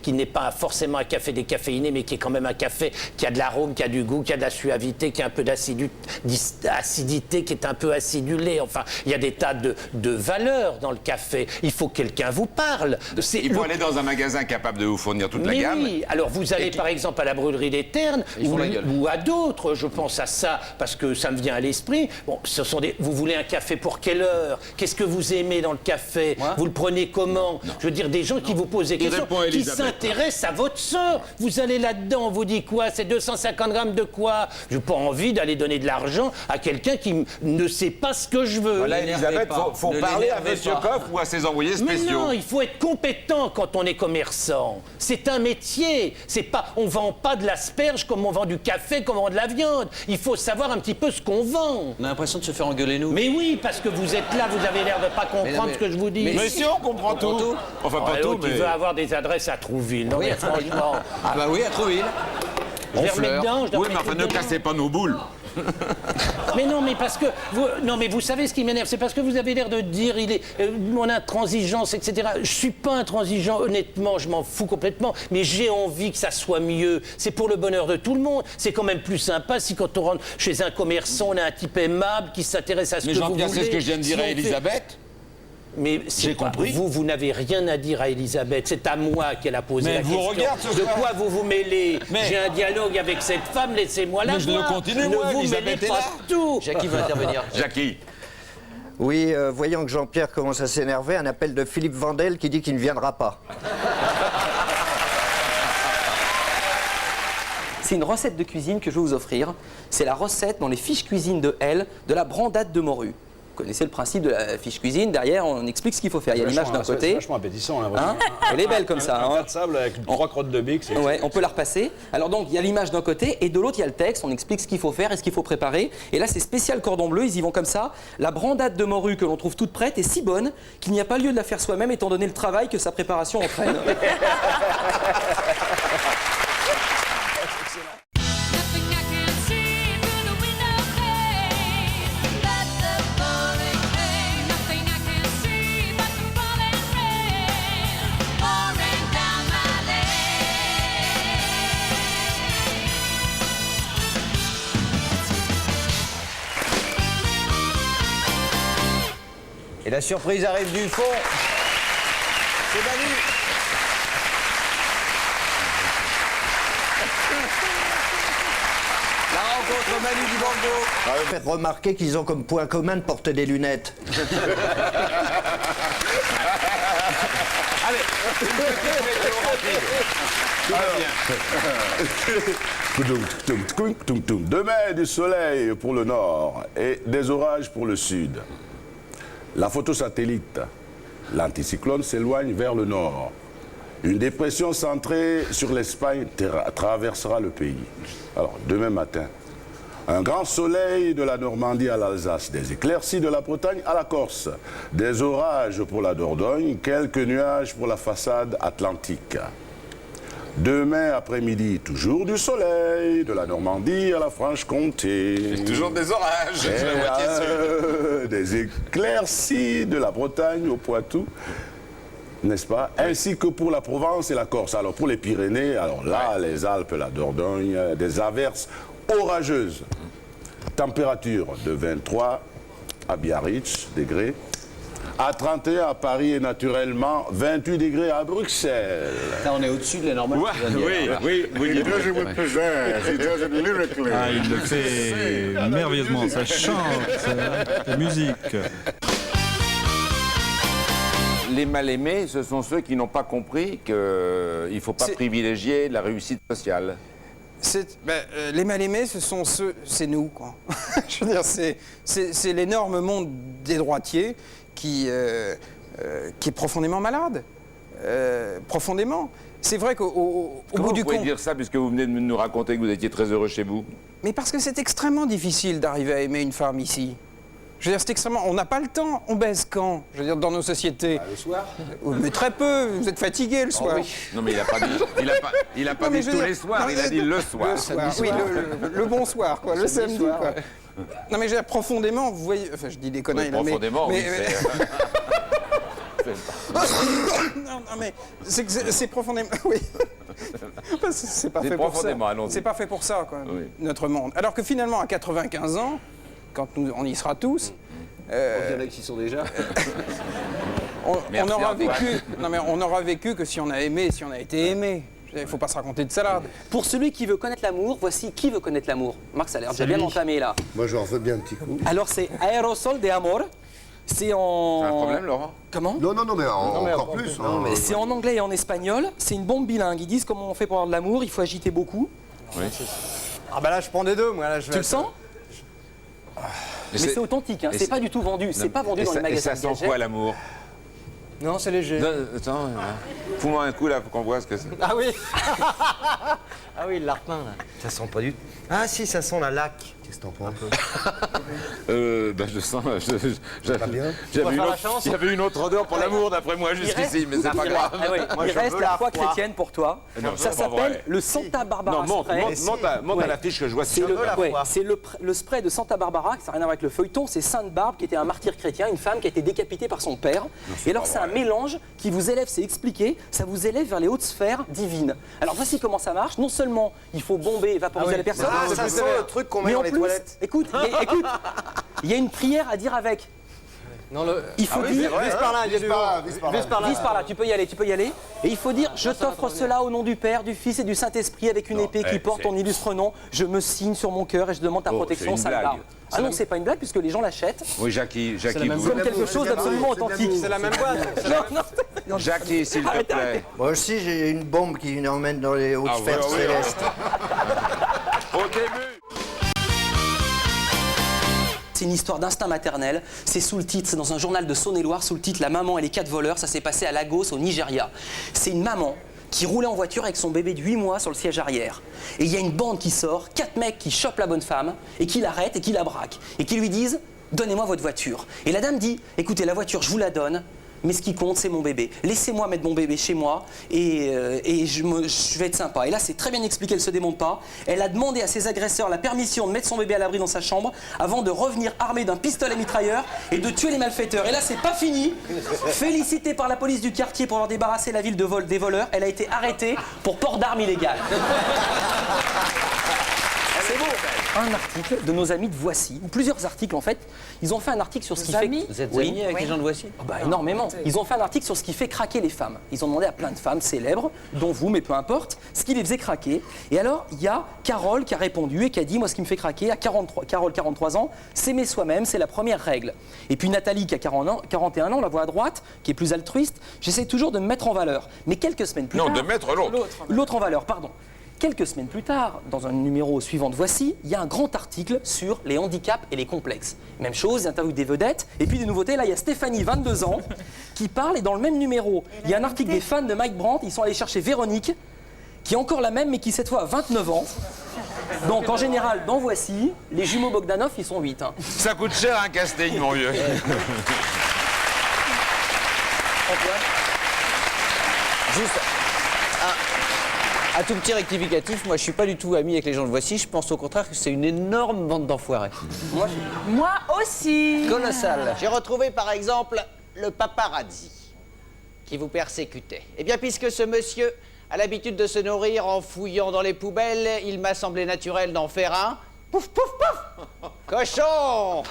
qui n'est pas forcément un café décaféiné, mais qui est quand même un café qui a de l'arôme, qui a du goût, qui a de la suavité, qui a un peu d'acidité, qui est un peu acidulé. Enfin, il y a des tas de valeurs dans le café. Il faut que quelqu'un vous parle. Il faut aller dans un magasin capable de vous fournir toute la Mais gamme. oui, alors vous allez par exemple à la brûlerie des Ternes Ils font la gueule. ou à d'autres, je pense à ça parce que ça me vient à l'esprit. Bon, vous voulez un café pour quelle heure? Qu'est-ce que vous aimez dans le café? Vous le prenez comment? Je veux dire, des gens qui vous posent des Il questions, répond à qui Elisabeth. s'intéressent à votre sort. Vous allez là-dedans, on vous dit quoi? C'est 250 grammes de quoi? Je n'ai pas envie d'aller donner de l'argent à quelqu'un qui ne sait pas ce que je veux. Voilà, Elisabeth, faut Ne parler à l'énervez Monsieur pas. Coff ou à ses envoyés Mais spéciaux. non, il faut être compétent quand on est commerçant. C'est un métier. C'est pas, on vend pas de l'asperge comme on vend du café, comme on vend de la viande. Il faut savoir un petit peu ce qu'on vend. On a l'impression de se faire engueuler, nous. Mais oui, parce que vous êtes là, vous avez l'air de pas comprendre mais- ce que je vous dis. Mais si, on comprend tout. Enfin, pas tout, Tu mais... veux avoir des adresses à Trouville. Non, Oui, mais à Trouville. franchement. Ah bah oui, à Trouville. Je vais remettre dedans, je dois Oui, mais remettre enfin, ne dedans. cassez pas nos boules. Mais non, mais parce que vous savez ce qui m'énerve, c'est parce que vous avez l'air de dire mon intransigeance, etc. Je suis pas intransigeant, honnêtement, je m'en fous complètement, mais j'ai envie que ça soit mieux. C'est pour le bonheur de tout le monde. C'est quand même plus sympa si quand on rentre chez un commerçant, on a un type aimable qui s'intéresse à ce Mais que vous voulez. Jean-Pierre, c'est ce que je viens de dire Si à on fait- Elisabeth. Mais c'est J'ai pas- compris. vous n'avez rien à dire à Elisabeth. C'est à moi qu'elle a posé Mais la vous question. regarde ce de soir. quoi vous vous mêlez? Mais- J'ai un dialogue avec cette femme, laissez-moi la Mais je le voir. continue, Ne moi, vous Elisabeth mêlez est pas là. tout. Jackie veut intervenir. Jackie. Oui, voyant que Jean-Pierre commence à s'énerver, un appel de Philippe Vandel qui dit qu'il ne viendra pas. C'est une recette de cuisine que je vais vous offrir. C'est la recette dans les fiches cuisine de L de la brandade de morue. Vous connaissez le principe de la fiche cuisine. Derrière, on explique ce qu'il faut faire. Il y a l'image d'un C'est côté. vachement appétissant, là. Hein, elle est belle comme ça. Un hein. tas de sable avec 3 crottes de bic. c'est- Ouais, on peut la repasser. Alors donc, il y a l'image d'un côté et de l'autre, il y a le texte. On explique ce qu'il faut faire et ce qu'il faut préparer. Et là, c'est spécial cordon bleu. Ils y vont comme ça. La brandade de morue que l'on trouve toute prête est si bonne qu'il n'y a pas lieu de la faire soi-même étant donné le travail que sa préparation entraîne. Et la surprise arrive du fond. C'est Manu. La rencontre Manu du Bango. Faire remarquer qu'ils ont comme point commun de porter des lunettes. Allez, une petite météo rapide. Tout va bien. Demain, du soleil pour le nord et des orages pour le sud. La photo satellite. L'anticyclone s'éloigne vers le nord. Une dépression centrée sur l'Espagne traversera le pays. Alors, demain matin, un grand soleil de la Normandie à l'Alsace, des éclaircies de la Bretagne à la Corse, des orages pour la Dordogne, quelques nuages pour la façade atlantique. Demain après-midi, toujours du soleil, de la Normandie à la Franche-Comté. Et toujours des orages, c'est la moitié sud. Des éclaircies de la Bretagne au Poitou, n'est-ce pas? Ainsi que pour la Provence et la Corse. Alors pour les Pyrénées, alors là, les Alpes, la Dordogne, des averses orageuses. Température de 23 à Biarritz degrés. À 31 à Paris et naturellement 28 degrés à Bruxelles. Là, on est au-dessus de la normale. Oui. Ah, il le fait merveilleusement, ça chante, la musique. Les mal-aimés, ce sont ceux qui n'ont pas compris qu'il ne faut pas privilégier la réussite sociale. Les mal-aimés, ce sont ceux, c'est nous, quoi. Je veux dire, c'est l'énorme monde des droitiers qui est profondément malade. Profondément. C'est vrai qu'au bout du compte... Vous pouvez dire ça puisque vous venez de nous raconter que vous étiez très heureux chez vous? Mais parce que c'est extrêmement difficile d'arriver à aimer une femme ici. Je veux dire, c'est extrêmement... On n'a pas le temps. On baise quand? Je veux dire, dans nos sociétés. Le soir? Mais très peu. Vous êtes fatigué le soir. Oui. Non, mais il n'a pas dit, tous les soirs. Il a dit le soir. Le soir. Oui, le bon soir, quoi. Le samedi, quoi. Non, mais je veux dire, profondément, vous voyez... Enfin, je dis des conneries, là, profondément, mais... non, mais c'est profondément... Oui. C'est pas fait pour ça. C'est pas fait pour ça, quoi, notre monde. Alors que finalement, à 95 ans, quand on y sera tous... Il y en a qui y sont déjà. on aura vécu... Non, mais on aura vécu que si on a aimé, si on a été aimé. Il ne faut pas se raconter de salade. Pour celui qui veut connaître l'amour, voici qui veut connaître l'amour. Marc, ça a l'air déjà bien entamé là. Moi, j'en veux bien un petit coup. Alors, c'est Aérosol de Amor. C'est en... C'est un problème, Laurent? Comment? Non, mais encore plus. C'est en anglais et en espagnol. C'est une bombe bilingue. Ils disent comment on fait pour avoir de l'amour. Il faut agiter beaucoup. Oui. Ah bah là, je prends des deux, moi. Là, tu le sens? Mais c'est authentique, hein. C'est pas du tout vendu. C'est pas vendu dans les magasins. Et ça sent quoi, l'amour? Non, c'est léger. Attends, fous-moi un coup là pour qu'on voit ce que c'est. Ah oui. Ah oui, le larpin là. Ça sent pas du tout. Ah si, ça sent la laque. Qu'est-ce que t'en penses? Je sens... J'avais une autre odeur pour l'amour d'après moi jusqu'ici, mais c'est pas grave. Il reste la foi chrétienne pour toi. Ça s'appelle le Santa Barbara spray. Monte à l'affiche que je vois. C'est le spray de Santa Barbara, ça n'a rien à voir avec le feuilleton. C'est Sainte Barbe qui était un martyr chrétien, une femme qui a été décapitée par son père. Et alors c'est un mélange qui vous élève, c'est expliqué, ça vous élève vers les hautes sphères divines. Alors voici comment ça marche. Non seulement il faut bomber, vaporiser la personne. Ah, ça sent le truc qu'on met dans les toilettes. Écoute, il y a une prière à dire avec. Non, il faut dire. Vise par là, il y a du vent. Vise par là, tu peux y aller. Et il faut dire, je t'offre cela au nom du Père, du Fils et du Saint-Esprit avec une épée qui porte ton illustre nom. Je me signe sur mon cœur et je demande ta protection, Sainte Barbe. Ah non, c'est pas une blague puisque les gens l'achètent. Oui, Jackie. Comme quelque chose d'absolument authentique. C'est la même boîte. Jackie, s'il te plaît. Moi aussi, j'ai une bombe qui nous emmène dans les hautes sphères célestes. Au début. C'est une histoire d'instinct maternel. C'est sous le titre, c'est dans un journal de Saône-et-Loire, sous le titre La maman et les 4 voleurs. Ça s'est passé à Lagos, au Nigeria. C'est une maman qui roulait en voiture avec son bébé de 8 mois sur le siège arrière. Et il y a une bande qui sort, 4 mecs qui chopent la bonne femme et qui l'arrêtent et qui la braquent. Et qui lui disent « Donnez-moi votre voiture ». Et la dame dit « Écoutez, la voiture, je vous la donne. Mais ce qui compte, c'est mon bébé. Laissez-moi mettre mon bébé chez moi et je vais être sympa. » Et là, c'est très bien expliqué, elle ne se démonte pas. Elle a demandé à ses agresseurs la permission de mettre son bébé à l'abri dans sa chambre avant de revenir armée d'un pistolet mitrailleur et de tuer les malfaiteurs. Et là, c'est pas fini. Félicitée par la police du quartier pour avoir débarrassé la ville des voleurs, elle a été arrêtée pour port d'armes illégales. C'est un article de nos amis de Voici, ou plusieurs articles en fait. Ils ont fait un article sur ce qui fait... Vous êtes amis avec les gens de Voici? Énormément. Ils ont fait un article sur ce qui fait craquer les femmes. Ils ont demandé à plein de femmes célèbres, dont vous, mais peu importe, ce qui les faisait craquer. Et alors, il y a Carole qui a répondu et qui a dit, moi, ce qui me fait craquer, à Carole, 43 ans, s'aimer soi-même, c'est la première règle. Et puis Nathalie, qui a 41 ans, la voix à droite, qui est plus altruiste, j'essaie toujours de me mettre en valeur. Mais quelques semaines plus tard... Non, de mettre l'autre. L'autre en valeur, pardon. Quelques semaines plus tard, dans un numéro suivant de Voici, il y a un grand article sur les handicaps et les complexes. Même chose, ils interviewent des vedettes. Et puis des nouveautés, là, il y a Stéphanie, 22 ans, qui parle, et dans le même numéro, il y a un article des fans de Mike Brandt, ils sont allés chercher Véronique, qui est encore la même, mais qui cette fois a 29 ans. Donc en général, dans Voici, les jumeaux Bogdanov, ils sont 8. Hein. Ça coûte cher un casting, mon vieux. Juste un tout petit rectificatif, moi je suis pas du tout ami avec les gens de Voici, je pense au contraire que c'est une énorme bande d'enfoirés. Moi aussi. Colossal. J'ai retrouvé par exemple le paparazzi qui vous persécutait. Eh bien, puisque ce monsieur a l'habitude de se nourrir en fouillant dans les poubelles, il m'a semblé naturel d'en faire un. Pouf, pouf, pouf! Cochon!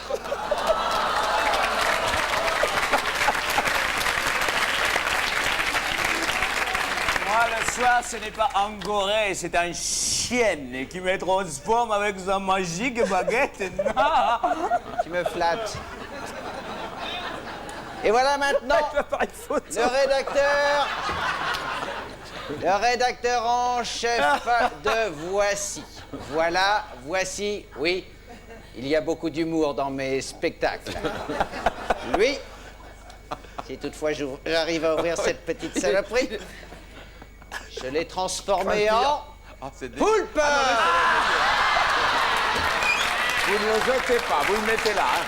Moi, le soir, ce n'est pas Angoré, c'est un chien qui me transforme avec sa magique baguette. Non. Tu me flattes. Et voilà maintenant le rédacteur en chef de Voici. Voilà, Voici, oui, il y a beaucoup d'humour dans mes spectacles. Lui, si toutefois j'arrive à ouvrir cette petite saloperie, je l'ai transformé en poulpe. Vous ne le jetez pas, vous le mettez là. Hein.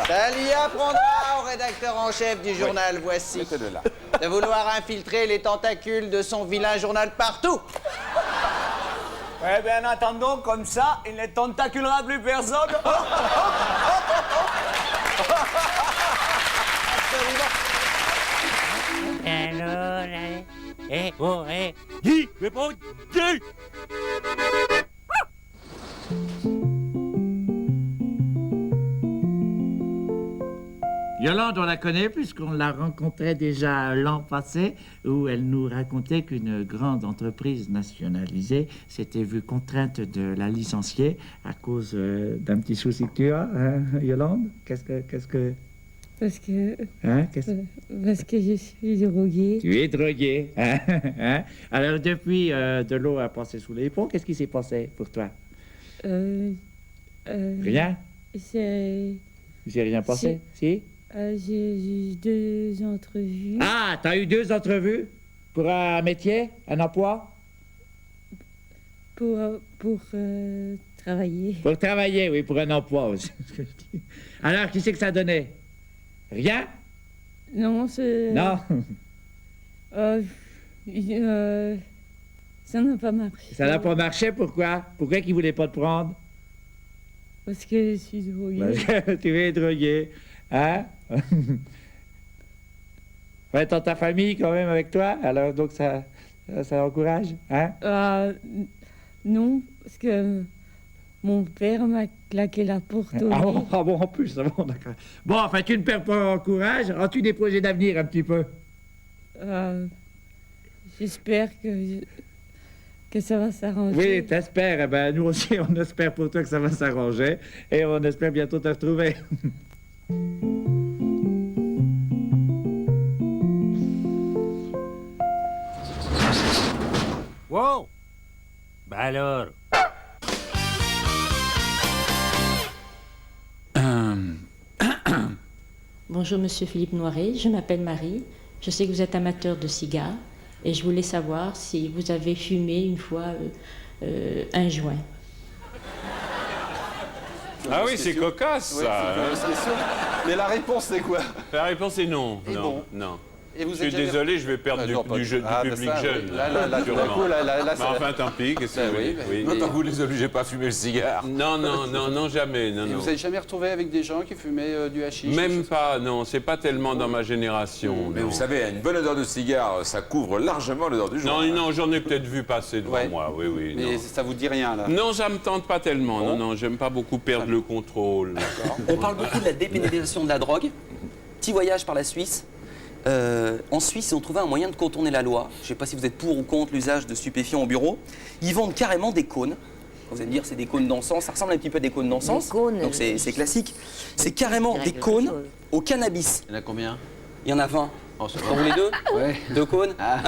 Ça lui apprendra au rédacteur en chef du journal Voici de vouloir infiltrer les tentacules de son vilain journal partout. Eh bien, en attendant, comme ça, il ne tentaculera plus personne. Alors, dis, réponds, dis. Yolande, on la connaît puisqu'on l'a rencontrée déjà l'an passé, où elle nous racontait qu'une grande entreprise nationalisée s'était vue contrainte de la licencier à cause d'un petit souci que tu as, hein, Yolande? Qu'est-ce que... Parce que... Hein? Parce que je suis droguée. Tu es droguée, hein? Hein? Alors, depuis, de l'eau a passé sous les ponts, qu'est-ce qui s'est passé pour toi? Rien? J'ai rien passé, si? J'ai eu 2 entrevues. Ah, t'as eu 2 entrevues? Pour un métier, un emploi? Pour travailler. Pour travailler, oui, pour un emploi aussi. Alors, qui c'est que ça donnait? Rien? Non, c'est... Non? Ça n'a pas marché. Ça n'a pas marché, pourquoi? Pourquoi qu'ils ne voulaient pas te prendre? Parce que je suis droguée. Parce que tu es droguée. Hein? Ouais, t'as ta famille quand même avec toi, alors donc ça encourage, hein? Non, parce que mon père m'a claqué la porte au nez. Ah bon, en plus, bon, d'accord. Bon, enfin, tu ne perds pas en courage. As-tu des projets d'avenir un petit peu? J'espère que ça va s'arranger. Oui, t'espères. Eh ben, nous aussi, on espère pour toi que ça va s'arranger. Et on espère bientôt te retrouver. Wow! Ben alors... Bonjour Monsieur Philippe Noiret, je m'appelle Marie. Je sais que vous êtes amateur de cigares et je voulais savoir si vous avez fumé une fois un joint. Ah oui, c'est cocasse, ça. Mais la réponse, c'est quoi? La réponse est non. Et non, bon. non. Et vous Je suis êtes jamais- désolé, je vais perdre du public jeune. Là, sûrement. coup, là, Mais enfin, tant pis, qu'est-ce que vous voulez, oui. Non, vous les obligez pas à fumer le cigare. Non, jamais. Non, Et non. vous n'avez jamais retrouvé avec des gens qui fumaient du hashish? Même pas, non, c'est pas tellement dans ma génération. Mais non. vous savez, une bonne odeur de cigare, ça couvre largement l'odeur du joint. Non, j'en ai peut-être vu passer devant moi, oui. Mais non. ça vous dit rien, là? Non, ça me tente pas tellement. Non, j'aime pas beaucoup perdre le contrôle. On parle beaucoup de la dépénalisation de la drogue. Petit voyage par la Suisse. En Suisse, ils ont trouvé un moyen de contourner la loi. Je ne sais pas si vous êtes pour ou contre l'usage de stupéfiants au bureau. Ils vendent carrément des cônes. Vous allez me dire, c'est des cônes d'encens. Ça ressemble un petit peu à des cônes d'encens. Donc c'est classique. C'est carrément des cônes au cannabis. Il y en a combien? Il y en a 20. Oh, c'est Vous voulez deux? Ouais. Deux cônes? Hein?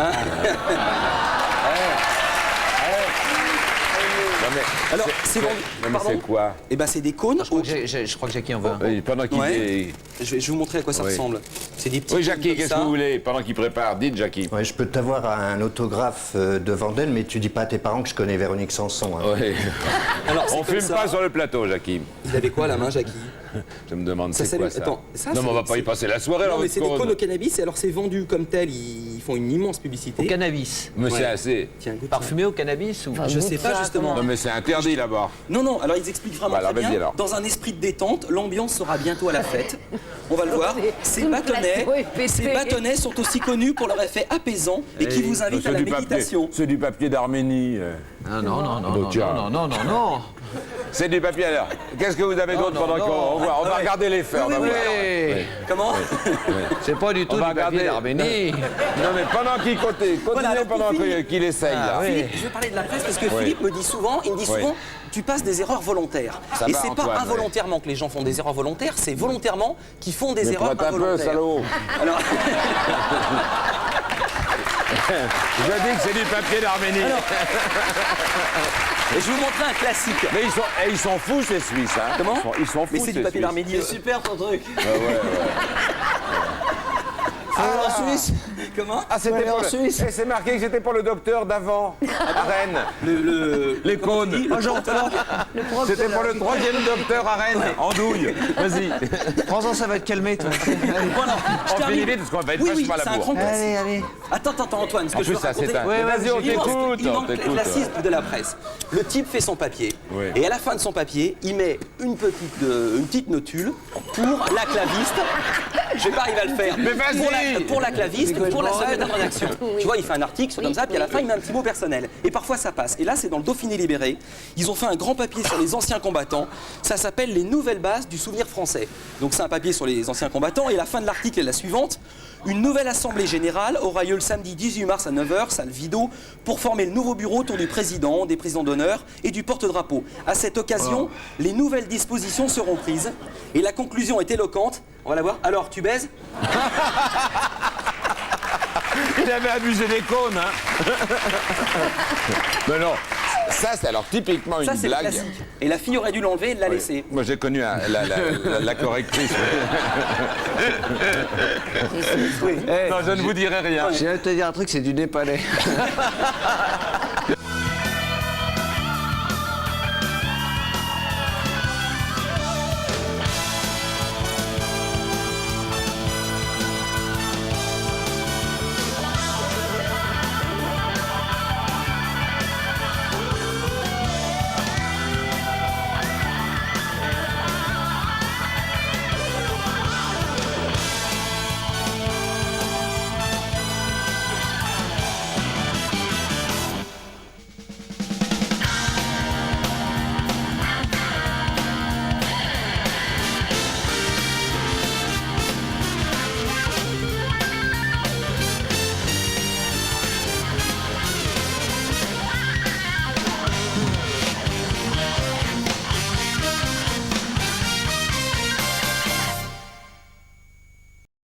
Alors, c'est vendu. Pardon. c'est quoi? Eh ben, c'est des cônes. Je crois que Jackie en veut un. Oui, pendant qu'il est... Je vais vous montrer à quoi ça Oui. ressemble. C'est des petits. Oui, Jackie, cônes qu'est-ce comme que ça. vous voulez? Pendant qu'il prépare, dites, Jackie. Ouais, je peux t'avoir un autographe de Vandel, mais tu dis pas à tes parents que je connais Véronique Sanson. Hein. Oui. Alors, c'est On comme fume ça. pas sur le plateau, Jackie. Vous avez quoi à la main, Jackie? Je me demande, Ça c'est quoi s'allume- ça? Attends, ça, non, mais on va c'est- pas y passer la soirée, là, Non, mais votre c'est des cône. cônes au cannabis, et alors c'est vendu comme tel, ils font une immense publicité. Au cannabis. Mais c'est assez. Tiens, goûte. Parfumé au cannabis ou... Je sais pas justement. Non, mais c'est interdit là-bas. Non, alors ils expliquent vraiment Bah, alors, très bien. vas-y, alors. Dans un esprit de détente, l'ambiance sera bientôt à la fête. On va le voir. Ces bâtonnets sont aussi connus pour leur effet apaisant et qui vous invitent à la méditation. C'est du papier d'Arménie. Ah, non, non. C'est du papier alors. Qu'est-ce que vous avez d'autre pendant qu'on on va regarder les faits, on va voir. Oui. Comment? C'est pas du tout On va du papier regarder. d'Arménie. Non, mais pendant qu'il continue, Voilà, alors, pendant pour finir. qu'il essaye là. Philippe, je vais parler de la presse parce que Oui. Philippe me dit souvent, tu passes des erreurs volontaires. Ça Et va, c'est pas Antoine, involontairement que les gens font des erreurs volontaires, c'est volontairement qu'ils font des Mais erreurs prête un peu, involontaires. salaud. Alors, Je dis que c'est du papier d'Arménie. et je vais vous montrer un classique. Mais ils sont fous ces Suisses. Hein. Comment? Ils sont fous. Mais c'est du ces papier Suisses. d'Arménie. C'est super ton truc. Ouais. En Suisse. Comment? Ah, c'était en pour Suisse. Et c'est marqué que c'était pour le docteur d'avant, à Rennes. Les cônes. C'était pour le 3e docteur à Rennes, en douille. Vas-y. Prends-en, ça va te calmer, toi. Voilà, je On termine. finit vite parce qu'on va être Oui, vachement à c'est la un bourre. grand classique. Allez. Attends, Antoine, ce En que je plus, veux ça, raconter. c'est un- Ouais, Vas-y, on Il manque le t'écoute. classisme de la presse. Le type fait son papier. Oui. Et à la fin de son papier, il met une petite notule pour la claviste. Je vais pas arriver à le faire. Mais vas-y. Pour la claviste, pour la secrétaire de rédaction. Tu vois, il fait un article comme ça, puis à la fin, il met un petit mot personnel. Et parfois, ça passe. Et là, c'est dans le Dauphiné libéré. Ils ont fait un grand papier sur les anciens combattants. Ça s'appelle Les nouvelles bases du souvenir français. Donc, c'est un papier sur les anciens combattants. Et la fin de l'article est la suivante. Une nouvelle assemblée générale aura lieu le samedi 18 mars à 9h, salle Vido, pour former le nouveau bureau autour du président, des présidents d'honneur et du porte-drapeau. À cette occasion, les nouvelles dispositions seront prises. Et la conclusion est éloquente. On va la voir. Alors, tu baises? Il avait abusé des cônes, hein. Mais non, ça c'est alors typiquement une Ça, c'est le blague. classique. Et la fille aurait dû l'enlever et la Oui. laisser. Moi j'ai connu la correctrice. Eh, Non, je ne vous dirai rien. Je viens de te dire un truc, c'est du népalais.